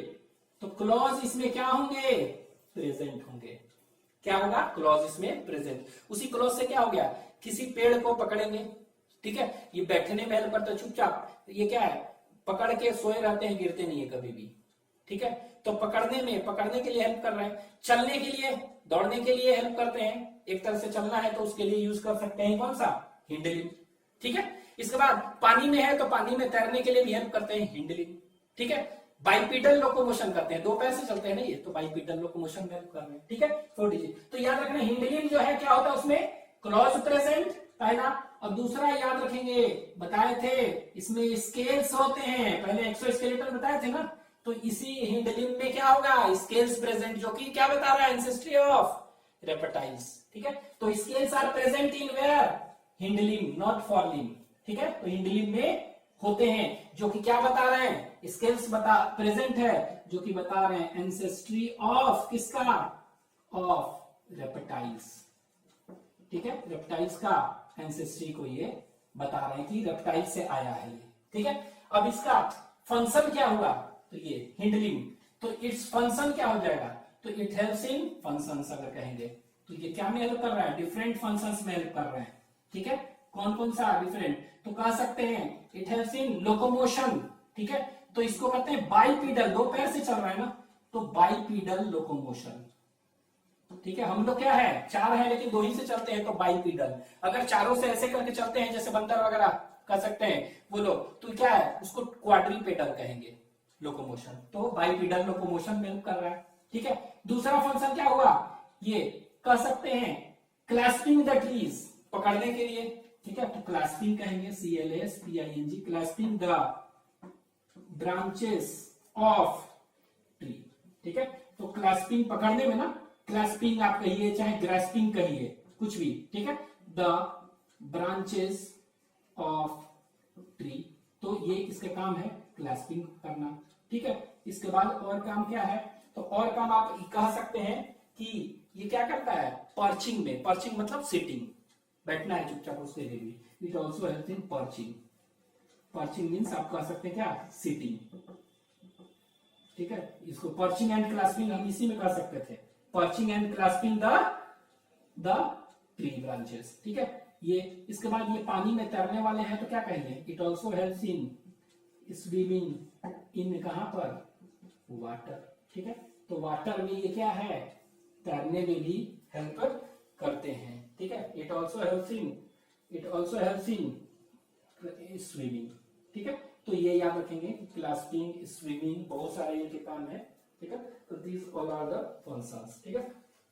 तो क्लॉज इसमें क्या होंगे, प्रेजेंट होंगे। क्या होगा, क्लॉज इसमें प्रेजेंट। उसी क्लॉज से क्या हो गया, किसी पेड़ को पकड़ेंगे, ठीक है, ये बैठने में हेल्प करता है चुपचाप, ये क्या है, पकड़ के सोए रहते हैं, गिरते नहीं है कभी भी, ठीक है। तो पकड़ने के लिए हेल्प कर रहे हैं, चलने के लिए, दौड़ने के लिए हेल्प करते हैं, एक तरह से चलना है तो उसके लिए यूज कर सकते हैं कौन सा, हिंडलिंग, ठीक है। इसके बाद पानी में है तो पानी में तैरने के लिए भी हेल्प करते हैं हिंडलिंग, ठीक है। बाइपिडल लोकोमोशन करते हैं, 2 पैर से चलते हैं ना ये, तो बाइपिडल लोकोमोशन में हेल्प कर रहे हैं, ठीक है। 4 डिजिट। तो याद रखना हिंडलिंग जो है क्या होता है, उसमें क्लॉज प्रेजेंट, पहला। और दूसरा याद रखेंगे, बताए थे इसमें स्केल्स होते हैं, पहले एक्सोस्केलेटन बताए थे ना, तो इसी हिंडलिंग में क्या होगा, स्केल्स प्रेजेंट, जो कि क्या बता रहा है, एंसेस्ट्री ऑफ रेप्टाइल्स, ठीक है। तो scales are present in where, hindlimb, not forelimb, ठीक है। तो हिंडलिंग में होते हैं, जो कि क्या बता रहे हैं, स्केल्स प्रेजेंट है, जो कि बता रहे हैं एंसेस्ट्री ऑफ किसका, ऑफ रेप्टाइल्स, ठीक है। रेप्टाइल्स का एंसेस्ट्री को ये बता रहे हैं कि रेप्टाइल से आया है ये, ठीक है। अब इसका फंक्शन क्या हुआ, तो ये हिंडलिंग, तो इट्स फंक्शन क्या हो जाएगा, तो इट हेल्प्स इन फंक्शंस अगर कहेंगे, तो ये क्या में हेल्प कर रहा है, डिफरेंट फंक्शंस में हेल्प कर रहे हैं, ठीक है। कौन कौन सा डिफरेंट, तो कह सकते हैं इट हेल्प्स इन लोकोमोशन, ठीक है। तो इसको कहते हैं बाइपीडल, 2 पैर से चल रहा है ना, तो बाइपीडल लोकोमोशन, ठीक है, हम लोग क्या है, 4 है लेकिन 2 ही से चलते हैं तो बाइपीडल। अगर चारों से ऐसे करके चलते हैं जैसे बंदर वगैरह कर सकते हैं वो लोग, तो क्या है, उसको क्वाड्रीपेडल कहेंगे लोकोमोशन। तो बाइपीडल लोकोमोशन में हेल्प कर रहा है। ठीक है, दूसरा फंक्शन क्या हुआ, ये कह सकते हैं क्लैस्पिंग द ट्रीज, पकड़ने के लिए। ठीक है, तो क्लैस्पिंग कहेंगे, CLASPING, clasping the branches of tree. ठीक है, तो क्लैस्पिंग पकड़ने में ना, क्लैस्पिंग आप कहिए चाहे ग्रास्पिंग कहिए, कुछ भी। ठीक है, द ब्रांचेस ऑफ ट्री, तो ये किसका काम है, क्लैस्पिंग करना। ठीक है, इसके बाद और काम क्या है, तो और काम आप कह सकते हैं कि ये क्या करता है, पर्चिंग में, पर्चिंग मतलब सिटिंग, बैठना है चुपचाप उसके लिए भी। It also help in perching. Perching means आप कह सकते हैं क्या, सिटिंग। ठीक है, इसको पर्चिंग एंड क्लास्पिंग हम इसी में कर सकते थे, perching and clasping the tree branches. ठीक है, ये इसके बाद ये पानी में तैरने वाले हैं तो क्या कहेंगे, it also helps in swimming in, कहां पर, वाटर। ठीक है, तो वाटर में ये क्या है, तैरने में भी हेल्प करते हैं। ठीक है, it also helps in swimming. ठीक है, तो ये याद रखेंगे, क्लास्पिंग, स्विमिंग, बहुत सारे ये के काम है। ठीक है, तो these all are the functions. ठीक है,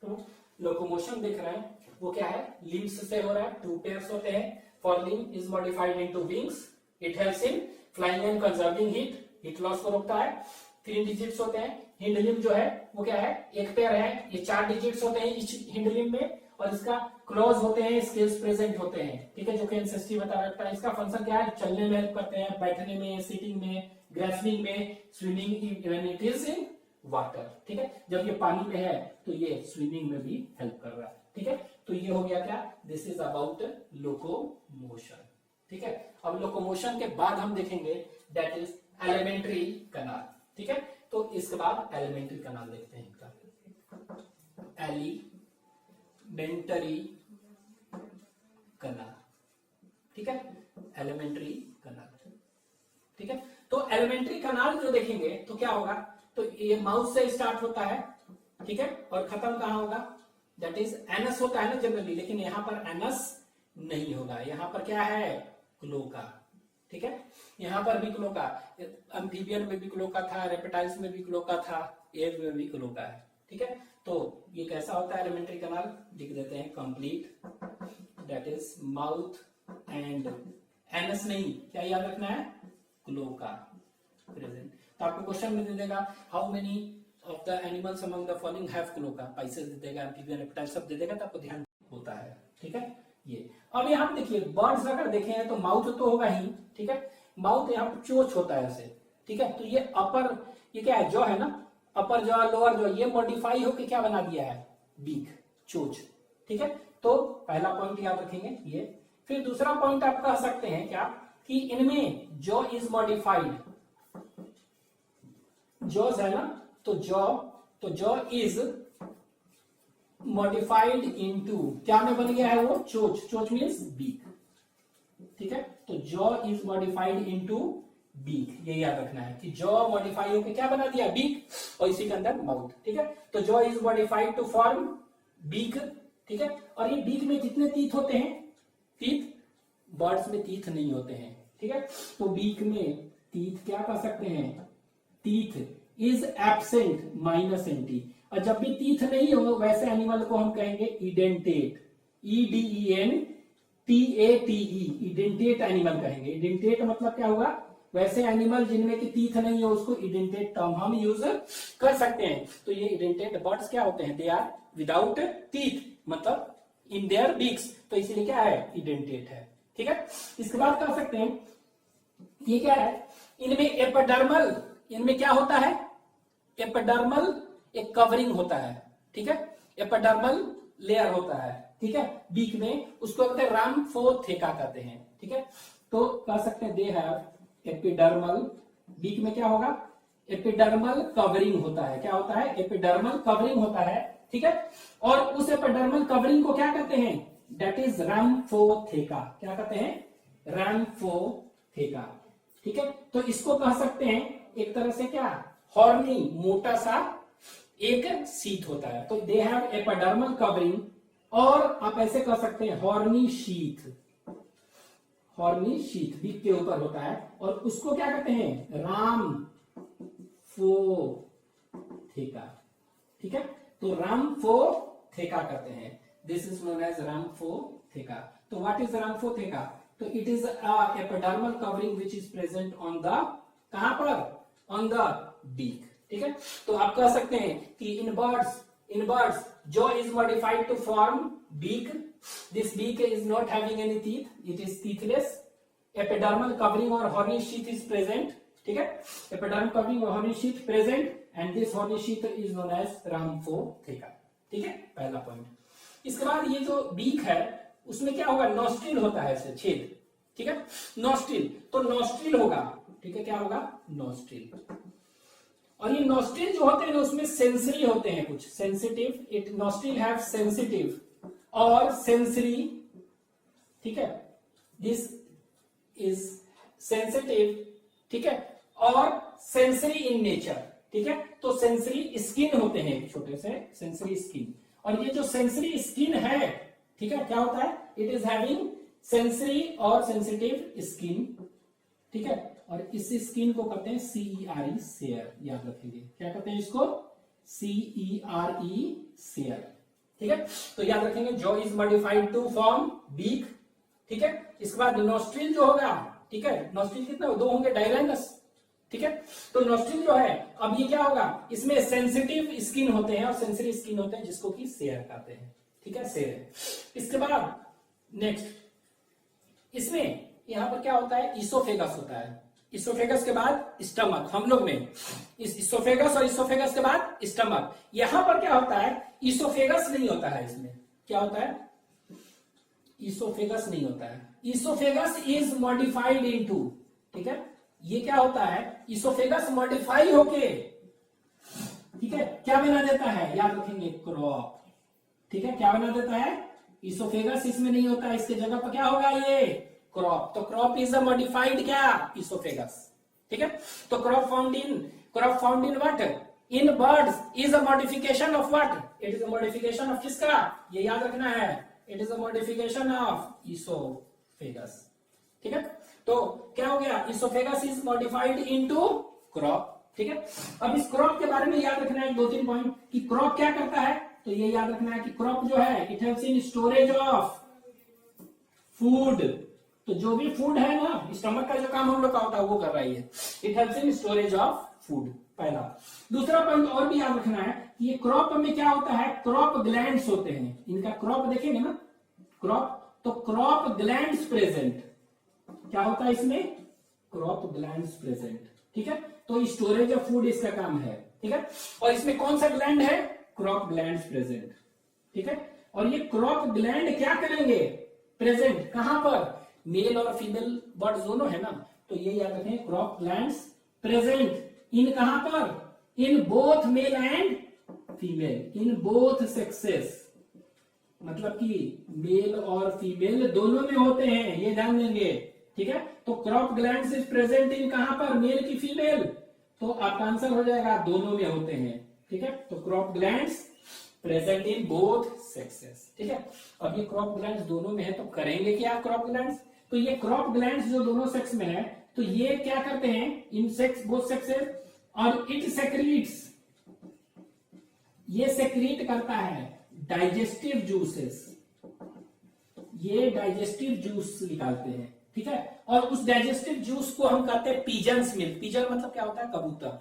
तो लोकोमोशन देख रहे हैं वो क्या है, लिम्स से हो रहा है, 2 पेयर्स होते हैं। For limb is modified into wings, it helps in flying and conserving heat loss को रोकता है। 3 डिजिट्स होते हैं। हिंड लिम्ब जो है वो क्या है, एक पेयर है, ये 4 डिजिट्स होते हैं इस हिंड लिम्ब में, और इसका क्लॉज होते हैं, स्केल्स प्रेजेंट होते हैं। ठीक है, जो कि एंसेस्ट्री बता रखता है। इसका फंक्शन क्या है, चलने में हेल्प करते हैं, बैठने में, सिटिंग में, ग्रास्पिंग में, swimming when it is in water. ठीक है, जब ये पानी में है तो ये स्विमिंग में भी हेल्प कर रहा है। ठीक है, तो ये हो गया क्या, दिस इज अबाउट लोकोमोशन। ठीक है, अब लोकोमोशन के बाद हम देखेंगे दैट इज एलिमेंट्री कैनाल। ठीक है, तो इसके बाद एलिमेंट्री कैनाल देखते हैं इनका, एलिमेंट्री कैनाल। ठीक है, एलिमेंट्री कैनाल। ठीक है, तो एलिमेंट्री कैनाल जो देखेंगे तो क्या होगा, तो ये माउथ से स्टार्ट होता है। ठीक है, और खत्म कहां होगा, दैट इज एनस होता है ना जनरली, लेकिन यहां पर एनस नहीं होगा, यहां पर क्या है, क्लोका। ठीक है, यहां पर भी क्लोका, एम्फीबियन में भी क्लोका था, रेप्टाइल्स में भी क्लोका था, एव में भी क्लोका है। ठीक है, तो ये कैसा होता है एलिमेंट्री कैनाल, लिख देते हैं complete, that is mouth and anus नहीं, क्या याद रखना है, क्लोका प्रेजेंट। तो आपको क्वेश्चन में दे देगा how many of the animals among the following have cloaca, pisces दे देगा, एम्फीबियन, रेप्टाइल सब दे देगा, तो आपको ध्यान होता है। ठीक है, ये अब यहाँ देखिए बर्ड्स अगर देखें तो माउथ तो होगा ही। ठीक है, माउथ यहाँ पर चोच होता है ऐसे। ठीक है, तो ये अपर, ये क्या है, जॉ है ना, अपर जॉ, लोअर जॉ, ये मॉडिफाई होके क्या बना दिया है, बीक, चोच। ठीक है, तो पहला पॉइंट याद रखेंगे ये। फिर दूसरा पॉइंट आप कह सकते हैं क्या, कि इनमें जॉ इज मॉडिफाइड, जॉज है ना, तो जॉ इज मॉडिफाइड इनटू, क्या में बन गया है वो, चोच, चोच मीन्स बीक। ठीक है, तो jaw is modified into beak, ये याद रखना है कि जॉ मॉडिफाई होकर क्या बना दिया, बीक, और इसी के अंदर माउथ। ठीक है, तो jaw is modified to form beak. ठीक है, और ये बीक में कितने टीथ होते हैं, टीथ, बर्ड्स में टीथ नहीं होते हैं। ठीक है, तो बीक में टीथ क्या कर सकते हैं, teeth is absent minus anti, और जब भी टीथ नहीं हो वैसे एनिमल को हम कहेंगे इडेंटेट, EDENTATE, इडेंटेट एनिमल कहेंगे। इडेंटेट मतलब क्या होगा, वैसे एनिमल जिनमें की टीथ नहीं हो उसको इडेंटेट टर्म हम यूज कर सकते हैं। तो ये इडेंटेट बर्ड्स क्या होते हैं, दे आर विदाउट टीथ, मतलब इन देयर बीक्स, तो इसलिए क्या है, इडेंटेट है। ठीक है, इसके बाद कर सकते हैं, ये क्या है, इनमें एपिडर्मल, इनमें क्या होता है, एपिडर्मल एक कवरिंग होता है। ठीक है, एपिडर्मल लेयर होता है। ठीक है, बीक में, उसको कहते हैं राम्फोथेका कहते हैं। ठीक है, तो कह सकते हैं दे हैव एपिडर्मल, बीक में क्या होगा, एपिडर्मल कवरिंग होता है। क्या होता है, एपिडर्मल कवरिंग होता है। ठीक है, और उस एपिडर्मल कवरिंग को क्या कहते हैं, दैट इज राम्फोथेका। क्या कहते हैं, राम्फोथेका। ठीक है, तो इसको कह सकते हैं एक तरह से क्या, हॉर्नी, मोटा सा एक शीथ होता है। तो दे हैव एपिडर्मल कवरिंग, और आप ऐसे कह सकते हैं horny sheath, horny sheath beak के ऊपर होता है, और उसको क्या कहते हैं, राम्फोथेका। ठीक है, तो राम्फोथेका कहते हैं, दिस इज नोन एज राम्फोथेका। तो व्हाट इज राम्फोथेका? तो it is a epidermal covering which is present on the, कहां पर, ऑन द बीक। ठीक है, तो आप कह सकते हैं कि इन बर्ड्स जो is modified to form beak, this beak is not having any teeth, it is toothless, epidermal covering और हॉर्नी शीथ इज प्रेजेंट। ठीक है, एपिडर्मल कवरिंग और horny sheath present, and this horny sheath is known as rhamphotheca. ठीक है, पहला पॉइंट। इसके बाद ये जो बीक है उसमें क्या होगा, नॉस्ट्रिल होता है, ऐसे छेद। ठीक है, नॉस्ट्रिल, तो नॉस्ट्रिल होगा। ठीक है, क्या होगा, नॉस्ट्रिल। और ये नॉस्ट्रिल जो होते हैं ना उसमें सेंसरी होते हैं, कुछ sensitive, it nostril have sensitive और सेंसरी। ठीक है, दिस इज सेंसिटिव, ठीक है, और सेंसरी इन नेचर। ठीक है, तो सेंसरी स्किन होते हैं, छोटे से सेंसरी स्किन, और ये जो सेंसरी स्किन है, ठीक है, क्या होता है, इट इज हैविंग सेंसरी और सेंसिटिव स्किन। ठीक है, और इस स्किन को कहते हैं CERE, सेयर, याद रखेंगे, क्या कहते हैं इसको, CERE, सेयर। ठीक है, तो याद रखेंगे, जो is modified to form beak. ठीक है, इसके बाद नोस्ट्रिल जो होगा, ठीक है, नोस्ट्रिल कितना, दो होंगे, डायरेनस। ठीक है, तो नोस्ट्रिल जो है, अब ये क्या होगा, इसमें सेंसिटिव स्किन होते हैं और सेंसरी स्किन होते हैं, जिसको कि सेयर कहते हैं। ठीक है, सेयर। इसके बाद नेक्स्ट, इसमें यहां पर क्या होता है, इसोफेगस होता है। इसोफेगस के बाद स्टमक, हम लोग में इस इसोफेगस और इसोफेगस के बाद स्टमक। यहां पर क्या होता है, इसोफेगस नहीं होता है, इसमें क्या होता है, इसोफेगस नहीं होता है, इसोफेगस इज मॉडिफाइड इनटू। ठीक है, ये क्या होता है, इसोफेगस मॉडिफाई होके, ठीक है, क्या बना देता है, याद रखेंगे, क्रॉप। ठीक है, क्या बना देता है, इसोफेगस इसमें नहीं होता है, इसके जगह पर क्या होगा, ये क्रॉप। तो क्रॉप इज अ मॉडिफाइड क्या, इसोफेगस। ठीक है, तो crop found in what, in birds is a modification of what, it is a modification of किसका, ये याद रखना है, it is a modification of oesophagus. ठीक है, तो क्या हो गया, oesophagus is modified into crop. ठीक है, अब इस क्रॉप के बारे में याद रखना है 2-3 पॉइंट, कि क्रॉप क्या करता है, तो ये याद रखना है कि क्रॉप जो है, it helps in storage of food. तो जो भी फूड है ना, स्टमक का जो काम हम लोग का होता है वो कर रही है, it helps in storage of food, पहला। दूसरा पॉइंट और भी याद रखना है कि ये क्रॉप में क्या होता है, क्रॉप ग्लैंड्स होते हैं, इनका क्रॉप देखेंगे ना, क्रॉप, तो क्रॉप ग्लैंड्स प्रेजेंट, क्या होता है इसमें, क्रॉप ग्लैंड्स प्रेजेंट। ठीक है, तो स्टोरेज ऑफ फूड इसका काम है। ठीक है, और इसमें कौन सा ग्लैंड है, क्रॉप ग्लैंड्स प्रेजेंट। ठीक है, और ये क्रॉप ग्लैंड क्या करेंगे, प्रेजेंट कहां पर, मेल और फीमेल बर्ड्स दोनों है ना, तो ये याद रखें, क्रॉप ग्लैंड्स प्रेजेंट इन कहां पर, in both male and female, in both sexes, मतलब कि मेल और फीमेल दोनों में होते हैं, ये ध्यान देंगे। ठीक है, तो crop glands is present in कहां पर, मेल की फीमेल, तो आपका आंसर हो जाएगा दोनों में होते हैं। ठीक है, तो crop glands present in both sexes. ठीक है, अब ये क्रॉप ग्लैंड्स दोनों में है, तो करेंगे क्या क्रॉप ग्लैंड्स, तो ये क्रॉप ग्लैंड्स जो दोनों सेक्स में है, तो ये क्या करते हैं, इन सेक्स, बोथ सेक्सेस, और इट सेक्रीट्स, ये सेक्रीट करता है डाइजेस्टिव जूसेस, ये डाइजेस्टिव जूस निकालते हैं। ठीक है, और उस डाइजेस्टिव जूस को हम कहते हैं पिजन्स मिल्क। पिजन मतलब क्या होता है, कबूतर।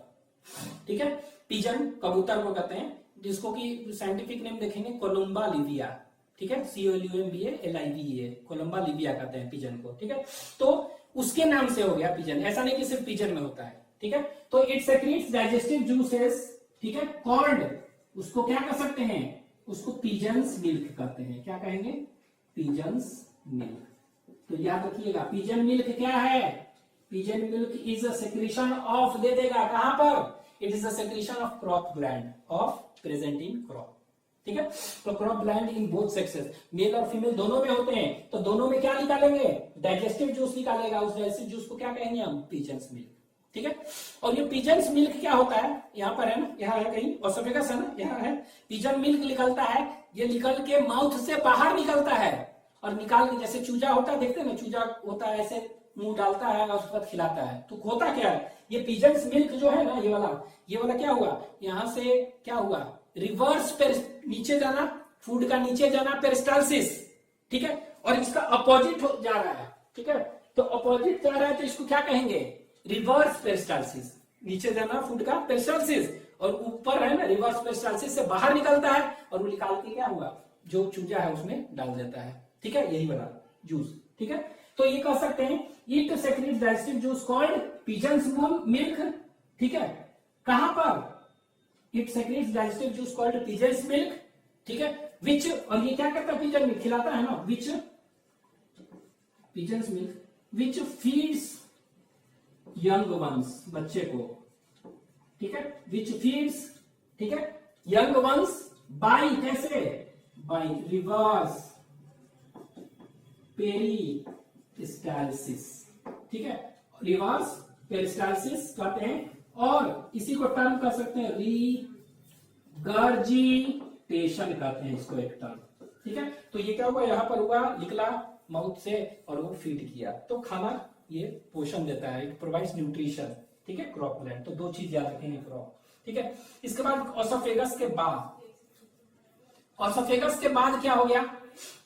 ठीक है, पिजन कबूतर को कहते हैं, जिसको कि साइंटिफिक नेम देखेंगे, कोलंबा लिविया। ठीक है, COLUMBA कोलंबा लिविया कहते हैं पिजन को। ठीक है, तो उसके नाम से हो गया पिजन, ऐसा नहीं कि सिर्फ पिजन में होता है। ठीक है, तो इट सेक्रीट्स डाइजेस्टिव जूसेस, ठीक है, कॉल्ड, उसको क्या कर सकते हैं, उसको पिजन्स मिल्क कहते हैं। क्या कहेंगे, पिजन्स मिल्क। तो याद रखिएगा, पिजन मिल्क क्या है, pigeon milk is a secretion of, दे देगा कहां पर, it is a secretion of crop gland of present in crop. ठीक है, तो crop gland in both sexes, male और फीमेल दोनों में होते हैं, तो दोनों में क्या निकालेंगे, डाइजेस्टिव जूस निकालेगा, उस डाइजेस्टिव जूस को क्या कहेंगे हम, पिजन्स मिल्क। ठीक है। और ये पिजन्स मिल्क क्या होता है, यहाँ पर है ना, यहाँ है कहीं ओसोफेगस है ना, यहाँ है, पिजन मिल्क निकलता है, ये निकल के माउथ से बाहर निकलता है और निकाल के, जैसे चूजा होता है, देखते हैं ना चूजा होता है ऐसे मुंह डालता है और उसके बाद खिलाता है, तो होता क्या है, ये पिजन्स मिल्क जो है ना, ये वाला क्या हुआ, यहाँ से क्या हुआ, रिवर्स पे नीचे जाना, फूड का नीचे जाना, पेरिस्टालसिस, ठीक है, और इसका अपोजिट जा रहा है, ठीक है, तो अपोजिट जा रहा है तो इसको क्या कहेंगे, रिवर्स पेरिस्टालसिस, नीचे जाना फूड का पेरिस्टालसिस, और ऊपर है ना रिवर्स पेरिस्टालसिस से बाहर निकलता है और वो निकाल के क्या हुआ, जो चूजा है उसमें डाल देता है, ठीक है, यही बना जूस, ठीक है। तो ये कह सकते हैं it secretes digestive juice called pigeon's milk, ठीक है, कहां पर, it secretes digestive juice called pigeon's milk, ठीक है, विच, और ये क्या करता है, पिजन मिल्क खिलाता है ना, which pigeons milk which feeds young ones, बच्चे को, ठीक है, विच फीड्स, ठीक है, यंग वंस बाई, कैसे, बाई रिवर्स पेरिस्टालसिस, ठीक है, रिवर्स पेरिस्टालसिस कहते हैं, और इसी को टर्म कर सकते हैं रिगर्जिटेशन कहते हैं इसको, एक टर्म, ठीक है। तो ये क्या हुआ, यहां पर हुआ, निकला माउथ से और वो फीड किया, तो खाना ये पोषण देता है, इट प्रोवाइड्स न्यूट्रिशन, ठीक है, क्रॉप ग्लैंड, तो दो चीज याद रखेंगे क्रॉप, ठीक है। इसके बाद ओसोफेगस के बाद, ओसोफेगस के बाद क्या हो गया,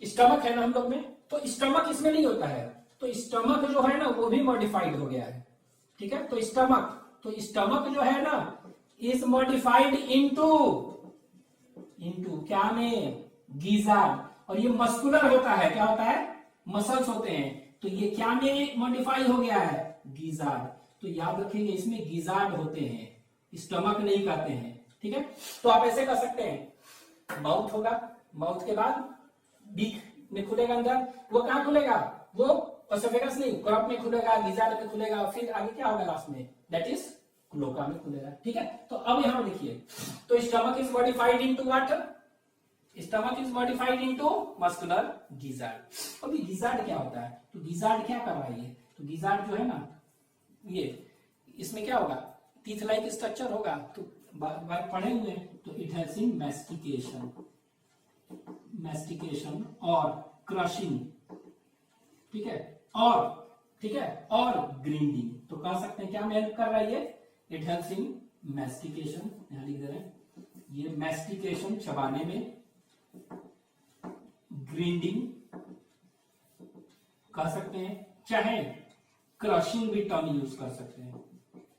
स्टमक है ना हम लोग में, तो स्टमक इसमें नहीं होता है, तो स्टमक जो है ना वो भी मॉडिफाइड हो गया है, ठीक है, तो स्टमक जो है ना इज मॉडिफाइड इनटू क्या में, गिजार्ड, और ये मस्कुलर होता है, क्या होता है, मसल्स होते हैं, तो ये क्या में मॉडिफाई हो गया है, गिजार्ड, तो याद रखेंगे इसमें गिजार्ड होते हैं, स्टमक नहीं कहते हैं, ठीक है। तो आप ऐसे कर सकते हैं, माउथ होगा, माउथ के बाद बीक में खुलेगा अंदर, वो कहां खुलेगा, वो ओसोफेगस नहीं, क्रॉप में खुलेगा, गिजार्ड में खुलेगा, फिर आगे क्या होगा लास्ट में, दैट इज क्लोका में खुलेगा, ठीक है। तो अब यहां देखिए, तो stomach is modified into what, stomach is modified into muscular gizzard. अभी गिजार्ड क्या होता है, तो गिजार्ड क्या कर रहा है, ये तो गिजार्ड जो है ना, ये इसमें क्या होगा, टीथ लाइक स्ट्रक्चर होगा, तो बार पढ़े हुए, तो इट हैज इन मैस्टिकेशन और क्रशिंग, ठीक है, और ग्राइंडिंग, तो कह सकते हैं क्या में हेल्प कर रहा है ये, इट हेल्प्स इन मैस्टिकेशन, यहां लिख दे रहे हैं, ये मैस्टिकेशन चबाने में, ग्राइंडिंग कह सकते हैं, चाहे क्रशिंग भी टर्म यूज कर सकते हैं,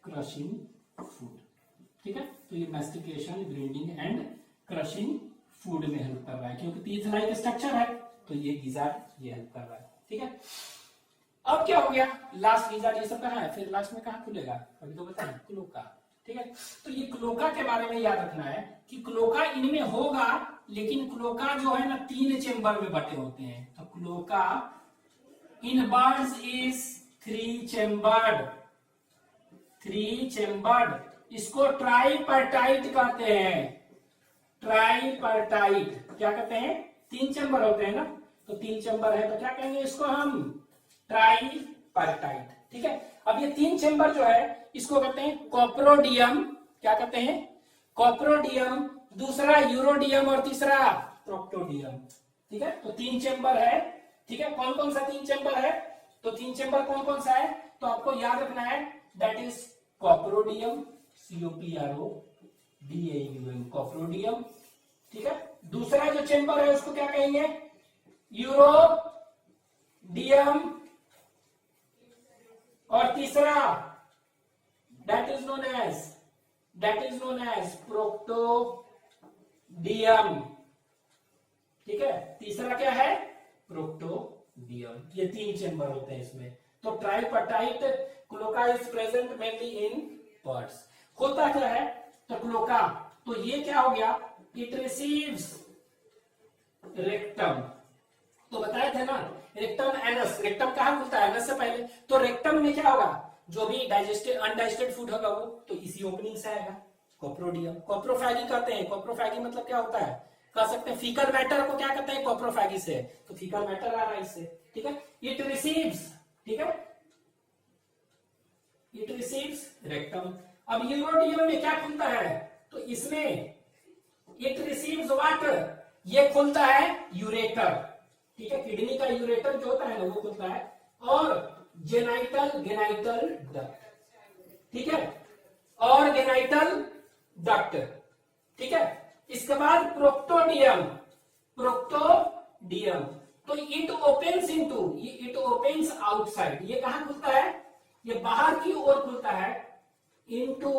क्रशिंग फूड, ठीक है। तो ये mastication, grinding and crushing food में हेल्प कर रहा है, क्योंकि टीथ लाइक स्ट्रक्चर है, तो ये गिजार्ड ये हेल्प कर रहा है, ठीक है। अब क्या हो गया, लास्ट गिजार्ड ये सब कहां है, फिर लास्ट में कहां खुलेगा, अभी तो बताएं, क्लोका, ठीक है। तो ये क्लोका के बारे में याद रखना है कि क्लोका इनमें होगा, लेकिन क्लोका जो है ना 3 चेंबर में बटे होते हैं, तो cloaca in birds is 3 chambered, इसको ट्राइपर्टाइट कहते हैं, ट्राइपर्टाइट क्या कहते हैं, 3 चेंबर होते हैं ना, तो 3 चेंबर है, तो क्या कहेंगे इसको हम, ट्राइपर्टाइट, ठीक है। अब ये 3 चेंबर जो है इसको कहते हैं कॉप्रोडियम, क्या कहते हैं, कॉप्रोडियम, दूसरा यूरोडियम और तीसरा प्रोक्टोडियम, ठीक है। तो 3 चेंबर है, ठीक है। कौन कौन सा 3 चेंबर है, तो 3 चेंबर कौन कौन सा है, तो आपको याद रखना है, दैट इज कॉप्रोडियम, COPRODIUM, कॉप्रोडियम, ठीक है। दूसरा जो चेंबर है उसको क्या कहेंगे, यूरोडियम, और तीसरा that is known as proctodeum, ठीक है। तीसरा क्या है, प्रोक्टोडियम, ये 3 चेंबर होते हैं इसमें। तो tripartite cloaca is present mainly in birds. होता क्या है, तो क्लोका, तो ये क्या हो गया, इट रिसीव्स रेक्टम, तो बताए थे ना, रेक्टम एनस, रेक्टम कहां खुलता है, एनस से पहले, तो रेक्टम में क्या होगा, जो भी डाइजेस्टेड अनडाइजेस्टेड फूड होगा वो तो इसी ओपनिंग से आएगा, कोप्रोडियम। कोप्रोफैगी कहते हैं, कोप्रोफैगी मतलब क्या होता है, कह सकते हैं फीकल मैटर को क्या कहते हैं, कोप्रोफैगी से, तो फीकल मैटर आ रहा है इससे, ठीक है। इट रिसीव्स, ठीक है, इट रिसीव्स रेक्टम। अब यूरोडियम में क्या खुलता है, तो इसमें इट रिसीव्स व्हाट, ये खुलता है यूरेटर, ठीक है, किडनी का यूरेटर जो होता है ना वो खुलता है, और गेनाइटल डक्ट, ठीक है, और गेनाइटल डक्ट, ठीक है। इसके बाद प्रोक्टोडियम, तो इट ओपन्स आउटसाइड, ये कहां खुलता है, ये बाहर की ओर खुलता है, इनटू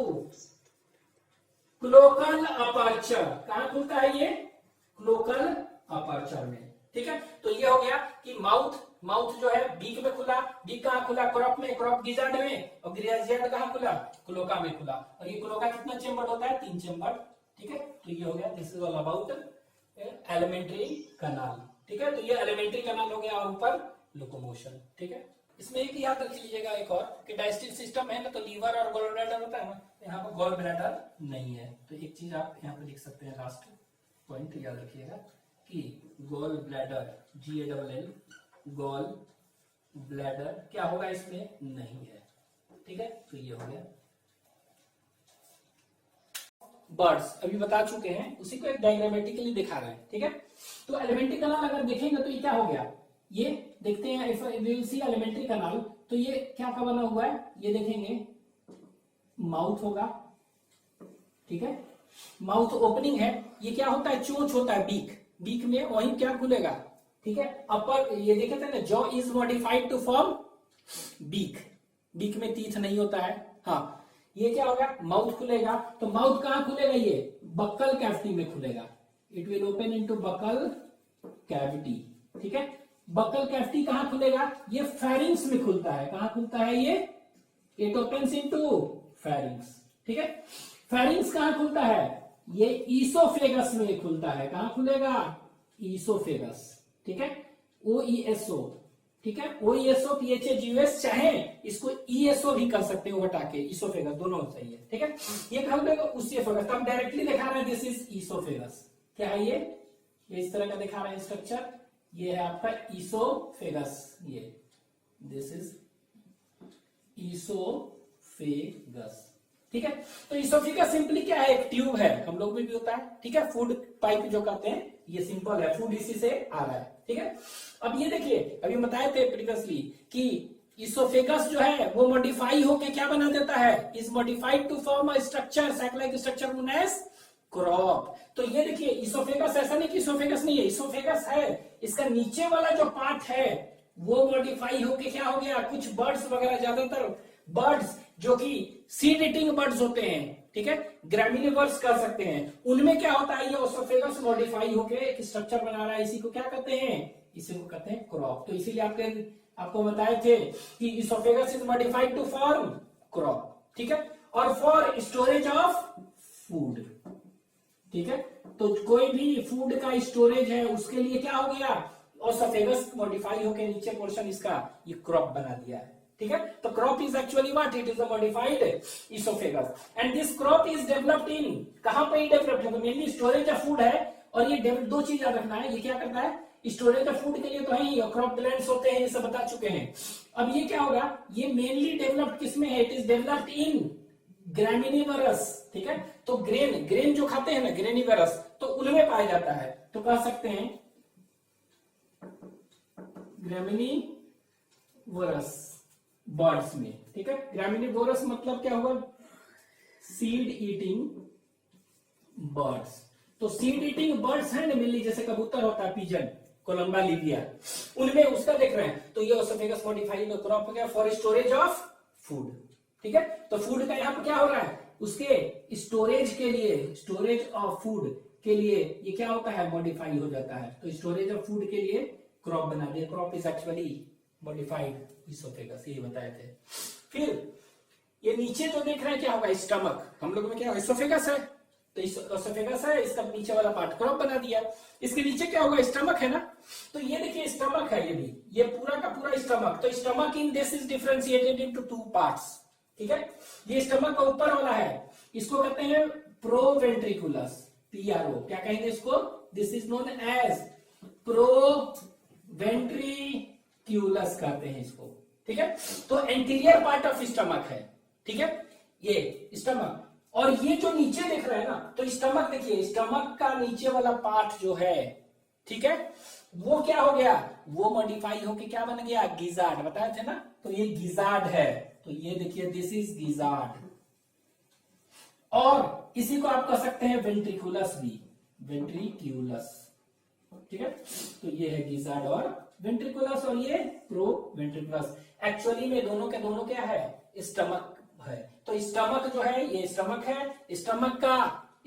क्लोकल अपर्चर, कहां खुलता है ये, क्लोकल अपर्चर में, ठीक है। तो ये हो गया कि माउथ जो है बीक में खुला, बीक कहां खुला, क्रॉप में, क्रॉप गिजार्ड में, और ग्रेजियर्ड कहां खुला, क्लोका में खुला। और ये क्लोका कितना चेम्बर होता है, 3 चेम्बर, ठीक है। तो ये हो गया, this is all about elementary कनाल, ठीक है। तो ये एलिमेंट्री कनाल हो गया, और ऊपर लोकोमोशन, ठीक है। इसमें एक याद रख लीजिएगा एक और, कि डाइजेस्टिव सिस्टम है ना, तो लीवर और गॉल ब्लैडर होता है ना, तो यहाँ पर गॉल ब्लैडर नहीं है। तो एक चीज आप यहाँ पे लिख सकते हैं, लास्ट पॉइंट याद रखिएगा कि gall bladder, GALL, gall bladder क्या होगा, इसमें नहीं है, ठीक है। तो ये हो गया बर्ड्स, अभी बता चुके हैं, उसी को एक डायग्रामेटिकली दिखा रहे हैं, ठीक है। तो एलिमेंट्री कनाल अगर देखेंगे तो ये क्या हो गया, ये देखते हैं, if we will see alimentary canal, तो ये क्या का बना हुआ है, ये देखेंगे माउथ होगा, ठीक है, माउथ ओपनिंग है, ये क्या होता है, चोंच होता है, बीक में वही क्या खुलेगा, ठीक है। अपर ये देखे थे ना, jaw is modified to form beak में टीथ नहीं होता है, हाँ। ये क्या होगा, माउथ खुलेगा, तो माउथ कहां खुलेगा, ये बक्कल कैविटी में खुलेगा, it will open into buccal cavity, ठीक है। बक्कल कैविटी कहां खुलेगा, ये फेरिंग्स में खुलता है, कहां खुलता है ये, इट ओपन्स इनटू फेरिंग्स, ठीक है। फेरिंग्स कहां खुलता है, ये ईसोफेगस में खुलता है, कहां खुलेगा, ईसोफेगस, ठीक है, OESO, ठीक है, OESO PHAGUS, चाहे इसको ESO भी कर सकते हो हटा के, ईसोफेगस दोनों सही है, ठीक है। ये कहा देगा उसोफेगस, हम डायरेक्टली दिखा रहे हैं, दिस इज ईसोफेगस, क्या है ये इस तरह का दिखा रहे हैं स्ट्रक्चर, ये है आपका ईसोफेगस, ये दिस इज ईसोफेगस, ठीक है। तो ईसोफेगस सिंपली क्या है, एक ट्यूब है, हम लोग में भी होता है, ठीक है, फूड पाइप जो कहते हैं, ये सिंपल है, फूड इसी से आ रहा है, ठीक है। अब ये देखिए, अभी बताए थे प्रीवियसली कि ईसोफेगस जो है वो मॉडिफाई होके क्या बना देता है, is modified to form a structure, sac like structure known as crop. तो ये देखिए ईसोफेगस, ऐसा नहीं कि ईसोफेगस नहीं है, ईसोफेगस है, इसका नीचे वाला जो पार्ट है वो मॉडिफाई होके क्या हो गया, कुछ बर्ड्स वगैरह, ज्यादातर बर्ड्स जो कि सीड ईटिंग बर्ड्स होते हैं, ठीक है, ग्रैमिनिवर्स कर सकते हैं, उनमें क्या होता है, ये ईसोफेगस मॉडिफाई होके एक स्ट्रक्चर बना रहा है, इसी को क्या कहते हैं, इसी को कहते हैं क्रॉप। तो इसीलिए आपको बताए थे कि oesophagus is modified to form crop, ठीक है, और फॉर स्टोरेज ऑफ फूड, ठीक है। तो कोई भी फूड का स्टोरेज है उसके लिए क्या हो गया, ईसोफेगस मॉडिफाई होके नीचे पोर्शन इसका ये क्रॉप बना दिया है, ठीक है। तो crop is actually what, it is a modified oesophagus, and this crop is developed in, कहां पे डेवलप्ड है, तो मेनली स्टोरेज ऑफ फूड है, और ये दो चीज याद रखना है, ये क्या करता है, स्टोरेज ऑफ फूड के लिए तो है ही, क्रॉप ग्लैंड्स होते हैं, ये सब बता चुके हैं। अब ये क्या होगा, ये मेनली डेवलप्ड किसमें है, इट इज डेवलप्ड इन ग्रैमिनिवरस, ठीक है। तो ग्रेन जो खाते हैं ना, ग्रेनिवरस, तो उनमें पाया जाता है, तो कह सकते हैं ग्रैमिनिवरस बर्ड्स में, ठीक है। ग्रैमिनिवरस मतलब क्या हुआ, सीड ईटिंग बर्ड्स। तो सीड ईटिंग बर्ड्स हैं ना, मिली जैसे कबूतर होता है, पिजन, कोलंबा लिविया, उनमें उसका देख रहे हैं, तो ये ईसोफेगस मॉडिफाइड क्रॉप हो गया फॉर स्टोरेज ऑफ फूड, ठीक है। तो फूड का यहाँ पे क्या हो रहा है, उसके स्टोरेज के लिए, स्टोरेज ऑफ फूड के लिए ये क्या होता है, मॉडिफाई हो जाता है, तो स्टोरेज ऑफ फूड के लिए क्रॉप बना दिया, crop is actually modified oesophagus, ये बताए थे। फिर ये नीचे जो देख रहे हैं क्या होगा, स्टमक, हम लोग में क्या होगा, ईसोफेगस है, तो ईसोफेगस है, इसका नीचे वाला पार्ट क्रॉप बना दिया, इसके नीचे क्या होगा, स्टमक है ना, तो ये देखिए स्टमक है, ये भी, ये पूरा का पूरा स्टमक, तो stomach in this is differentiated into 2 parts, ठीक है। ये स्टमक का ऊपर वाला है, इसको कहते हैं प्रोवेंट्रिकुलस, PRO, क्या कहेंगे इसको, दिस इज नोन एज प्रोवेंट्रिक्यूलस कहते हैं इसको, ठीक है। तो एंटीरियर पार्ट ऑफ स्टमक है, ठीक है, ये स्टमक। और ये जो नीचे देख रहे हैं ना, तो स्टमक देखिए, स्टमक का नीचे वाला पार्ट जो है, ठीक है, वो क्या हो गया, वो मॉडिफाई होके क्या बन गया, गिजार्ड, बताए थे ना, तो ये गिजार्ड है, तो ये देखिए दिस इज गिजार्ड। और इसी को आप कह सकते हैं वेंट्रिकुलस भी, वेंट्रिक्यूलस, ठीक है, तो ये है गिजार्ड और वेंट्रिकुलस, और ये प्रो वेंट्रिकुलस। एक्चुअली में दोनों के दोनों क्या है, स्टमक है। तो स्टमक जो है ये स्टमक है,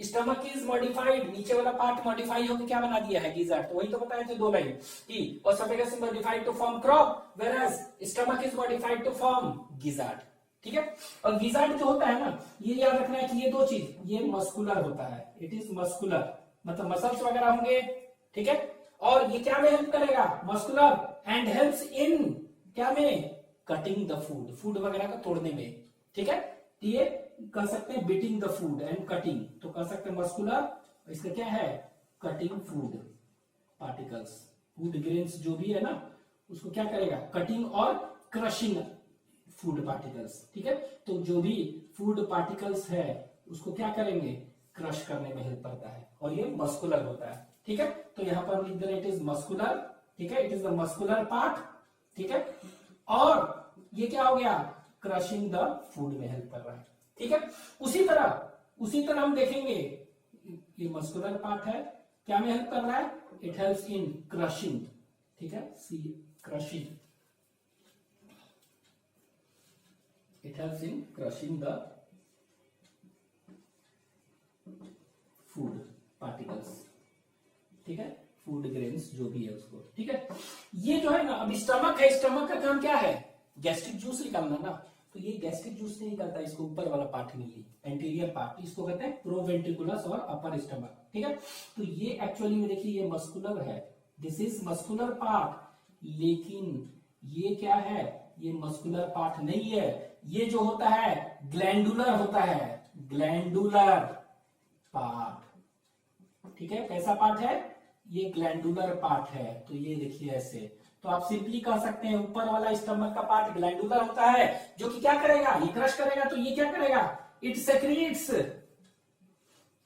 स्टमक इज मॉडिफाइड, नीचे वाला पार्ट मॉडिफाई होकर क्या बना दिया है, गिजार्ड। तो वही तो बताए थे दो लाइन कि oesophagus is modified to form crop, whereas stomach is modified to form gizzard, ठीक है। और गिजार्ड जो होता है ना, ये याद रखना है कि ये दो चीज, ये मस्कुलर होता है, इट इज मस्कुलर, मतलब मसल्स वगैरह होंगे, ठीक है। और ये क्या में हेल्प करेगा, मस्कुलर, एंड हेल्प्स इन क्या में, कटिंग द फूड, फूड वगैरह को तोड़ने में, ठीक है। ये कर सकते हैं beating the food and cutting, तो कर सकते हैं मस्कुलर, इसका क्या है, cutting food particles, food grains जो भी है ना, उसको क्या करेगा, कटिंग और क्रशिंग फूड पार्टिकल्स, ठीक है। तो जो भी फूड पार्टिकल्स है उसको क्या करेंगे, क्रश करने में हेल्प करता है, और ये मस्कुलर होता है, ठीक है। तो यहां पर लिख देना इट इज मस्कुलर, ठीक है, it is the muscular part, ठीक है। और ये क्या हो गया, क्रशिंग द फूड में हेल्प कर रहा है, ठीक है। उसी तरह हम देखेंगे, ये मस्कुलर पार्ट है, क्या में हेल्प कर रहा है, इट हेल्प्स इन क्रशिंग, ठीक है, see crushing, it helps in crushing the food particles, ठीक है, फूड ग्रेन्स जो भी है उसको, ठीक है। ये जो है ना, अब स्टमक है, स्टमक का काम क्या है, गैस्ट्रिक जूस निकालना ना, तो ये गैस्ट्रिक जूस नहीं निकलता, इसको ऊपर वाला पार्ट मिली, एंटीरियर पार्ट, इसको कहते हैं प्रोवेंट्रिकुलस और अपर स्टमक, ठीक है। तो ये एक्चुअली में देखिए ये मस्कुलर है, दिस इज मस्कुलर पार्ट, लेकिन ये क्या है, ये मस्कुलर पार्ट नहीं है, ये जो होता है ग्लैंडुलर होता है, ग्लैंडुलर पार्ट, ठीक है। कैसा पार्ट है, ये ग्लैंडुलर पार्ट है, तो ये देखिए ऐसे, तो आप सिंपली कह सकते हैं ऊपर वाला स्टमक का पार्ट ग्लैंडुलर होता है, जो कि क्या करेगा, ये क्रश करेगा, तो ये क्या करेगा, इट सेक्रीट्स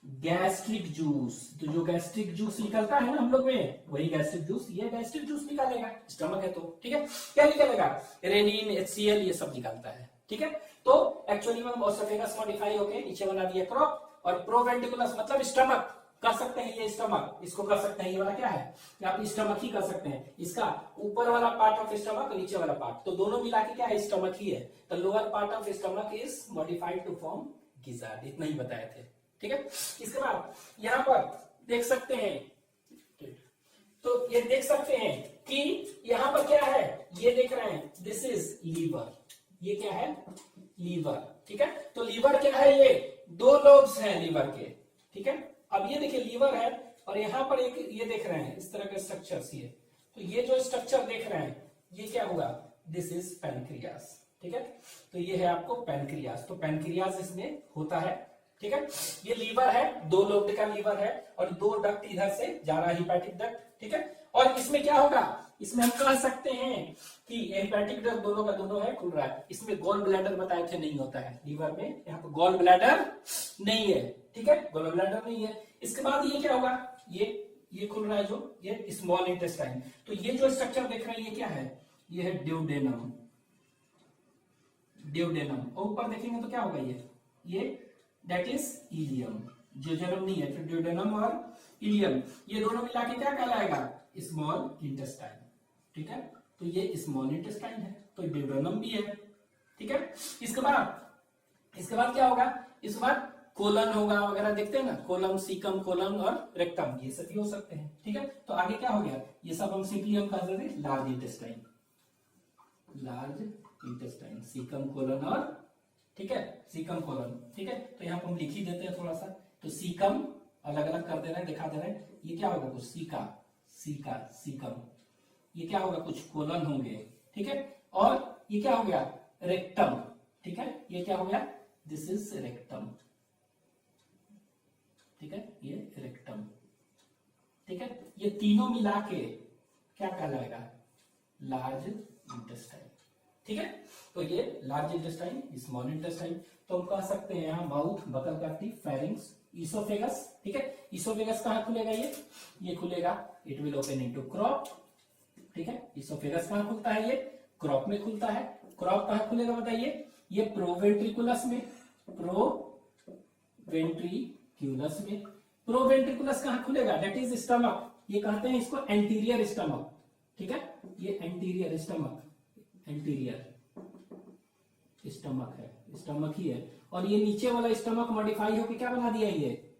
गैस्ट्रिक जूस, तो जो गैस्ट्रिक जूस निकलता है ना हम लोग में, वही गैस्ट्रिक जूस, ये गैस्ट्रिक जूस निकालेगा, स्टमक है तो, ठीक है। क्या निकालेगा, रेनिन, HCl, ये सब निकालता है, ठीक है। तो एक्चुअली में ओसोफेगस मॉडिफाई होके नीचे बना दिया क्रॉप, और प्रोवेंट्रिकुलस मतलब स्टमक, कर सकते हैं ये स्टमक, इसको कर सकते हैं, ये वाला क्या है, कि आप स्टमक ही कर सकते हैं, इसका ऊपर वाला पार्ट ऑफ स्टमक, नीचे वाला पार्ट, तो दोनों मिला के क्या है, स्टमक ही है। तो lower part of stomach is modified to form gizzard, इतना ही बताए थे, ठीक है। इसके बाद यहां पर देख सकते हैं, तो ये देख सकते हैं कि यहां पर क्या है, ये देख रहे हैं, दिस इज लीवर, ये क्या है, लीवर, ठीक है। तो लीवर क्या है, ये दो लोब्स हैं लीवर के, ठीक है। अब ये देखिए लीवर है, और यहां पर एक ये देख रहे हैं इस तरह के स्ट्रक्चर्स, ये तो ये जो स्ट्रक्चर देख रहे हैं ये क्या हुआ, दिस इज पैनक्रियास, ठीक है। तो ये है आपको पैनक्रियास, तो पैनक्रियास इसमें होता है, ठीक है। ये लीवर है, दो लोब्ड का लीवर है, और दो डक्ट इधर से जा रहा है, हिपैटिक डक्ट, ठीक है। और इसमें क्या होगा, इसमें हम कह सकते हैं कि हिपैटिक डक्ट दोनों का दोनों है, खुल रहा है। इसमें गॉल ब्लैडर बताए थे नहीं होता है लीवर में, यहाँ पर गॉल ब्लैडर नहीं है, ठीक है, गॉल ब्लैडर नहीं है। इसके बाद ये क्या होगा, ये खुल रहा है जो, ये स्मॉल इंटेस्टाइन, तो ये जो स्ट्रक्चर देख रहे हैं ये क्या है, ये है ड्यूडेनम, ड्यूडेनम, और ऊपर देखेंगे तो क्या होगा, ये दैट इज इलियम, ज्यूजेनम नहीं है, फिर ड्यूडेनम और इलियम, ये दोनों मिला के क्या कहलाएगा, स्मॉल इंटेस्टाइन, ठीक है। तो ये स्मॉल इंटेस्टाइन है, तो ड्यूडेनम भी है, ठीक है। इसके बाद क्या होगा, इसके बाद कोलन होगा वगैरह, देखते हैं ना, कोलम, सीकम, कोलन और रेक्टम, ये सभी हो सकते हैं, ठीक है। तो आगे क्या हो गया, ये सब हम सिंपली हम कर देते हैं large intestine, large intestine, caecum, colon और, ठीक है, सीकम, कोलन, ठीक है। तो यहाँ पर हम लिख ही देते हैं थोड़ा सा, तो सीकम अलग अलग कर दे रहे हैं, दिखा दे रहे हैं, ये क्या होगा, कुछ सीका, सीका, सीकम, ये क्या होगा, कुछ कोलन होंगे, ठीक है। और ये क्या हो गया, रेक्टम, ठीक है, ये क्या हो गया, दिस इज रेक्टम, ठीक है, ये रेक्टम, ठीक है। ये तीनों मिला के क्या कहलाएगा, लार्ज इंटेस्टाइन, ठीक है। तो ये लार्ज इंटेस्टाइन, स्मॉल इंटेस्टाइन। तो हम कह सकते हैं यहाँ mouth, buccal cavity, pharynx, oesophagus. ठीक है, ईसोफेगस कहाँ खुलेगा? ये खुलेगा, it will open into crop. ठीक है, ईसोफेगस कहाँ खुलता है? ये क्रॉप में खुलता है। क्रॉप कहाँ खुलेगा बताइए? ये प्रोवेंट्रिकुलस में, प्रोवेंट्रिकुलस में। प्रोवेंट्रिकुलस कहाँ खुलेगा? That is stomach. ये कहते हैं इसको एंटीरियर स्टमक। ठीक है, ये एंटीरियर स्टमक, एंटीरियर स्टमक है, स्टमक ही है। और ये नीचे वाला स्टमक मॉडिफाई होकर क्या बना दिया? ये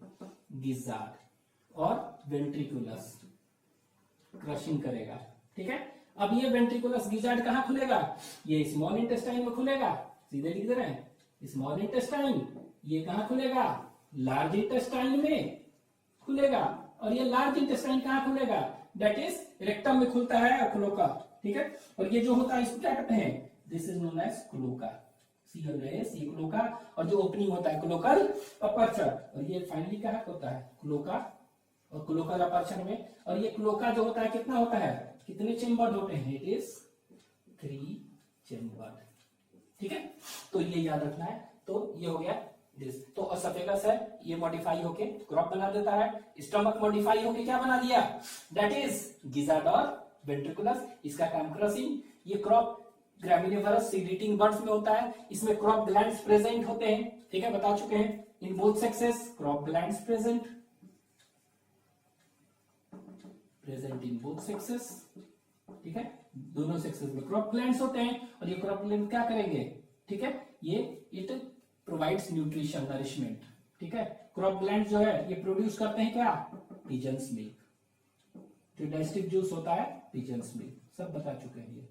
गिजार्ड और वेंट्रिकुलस क्रशिंग करेगा। ठीक है, अब ये वेंट्रिकुलस गिजार्ड कहाँ खुलेगा? ये स्मॉल इंटेस्टाइन में खुलेगा। सीधे लिख दे रहे हैं, स्मॉल इंटेस्टाइन। ये कहाँ खुलेगा? लार्ज इंटेस्टाइन में खुलेगा। और ये लार्ज इंटेस्टाइन कहाँ खुलेगा? दैट इज रेक्टम में खुलता है, क्लोका। ठीक है, और ये जो होता है इसको क्या कहते हैं? This is known as cloaca. ये क्लोका, और जो ओपनिंग होता है क्लोकल अपर्चर। और ये फाइनली क्या होता है? क्लोका और क्लोकल अपर्चर में। और ये क्लोका जो होता है कितना होता है? कितने चेम्बर्ड होते हैं? It is 3 chambered. ठीक है, तो ये याद रखना है। तो ये हो गया दिस। तो असफेगस है, ये मॉडिफाई होके क्रॉप बना देता है। स्टमक मॉडिफाई होके क्या बना दिया? दैट इज गिजार्ड और वेंट्रिकुलस। इसका काम क्रशिंग। ये क्रॉप ग्रामिनिवरस सीड ईटिंग बर्ड्स में होता है। इसमें क्रॉप ग्लैंड्स प्रेजेंट होते हैं। ठीक है, बता चुके हैं। इन both sexes crop glands present in both sexes. ठीक है, दोनों सेक्सेस में क्रॉप ग्लैंड्स होते हैं। और ये क्रॉप ग्लैंड क्या करेंगे? ठीक है, ये इट प्रोवाइड्स न्यूट्रिशन, नरिशमेंट। ठीक है, क्रॉप ग्लैंड जो है ये प्रोड्यूस करते हैं क्या? Pigeon's milk. जो डाइजेस्टिव जूस होता है, पिजन्स मिल्क, सब बता चुके हैं।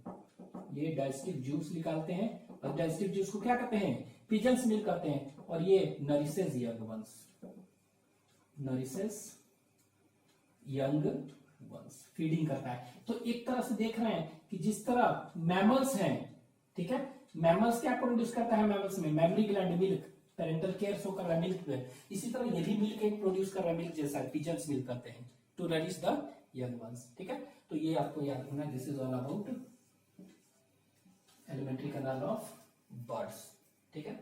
ये डाइजेस्टिव जूस निकालते हैं, और डाइजेस्टिव जूस को क्या कहते हैं? पिजन्स मिल्क कहते हैं। और ये nourishes young ones, nourishes young ones, feeding करता है। तो एक तरह से देख रहे हैं कि जिस तरह मैमल्स हैं, ठीक है, मैमल्स क्या प्रोड्यूस करता है? मैमल्स में mammary gland, milk, parental care show कर रहा है मिल्क पे। इसी तरह ये भी मिल्क एक प्रोड्यूस कर रहा है, मिल्क जैसा, पिजन्स मिल्क करते हैं to nourish the young ones. ठीक है, तो ये आपको याद रखना। This is all about alimentary canal of birds. ठीक है।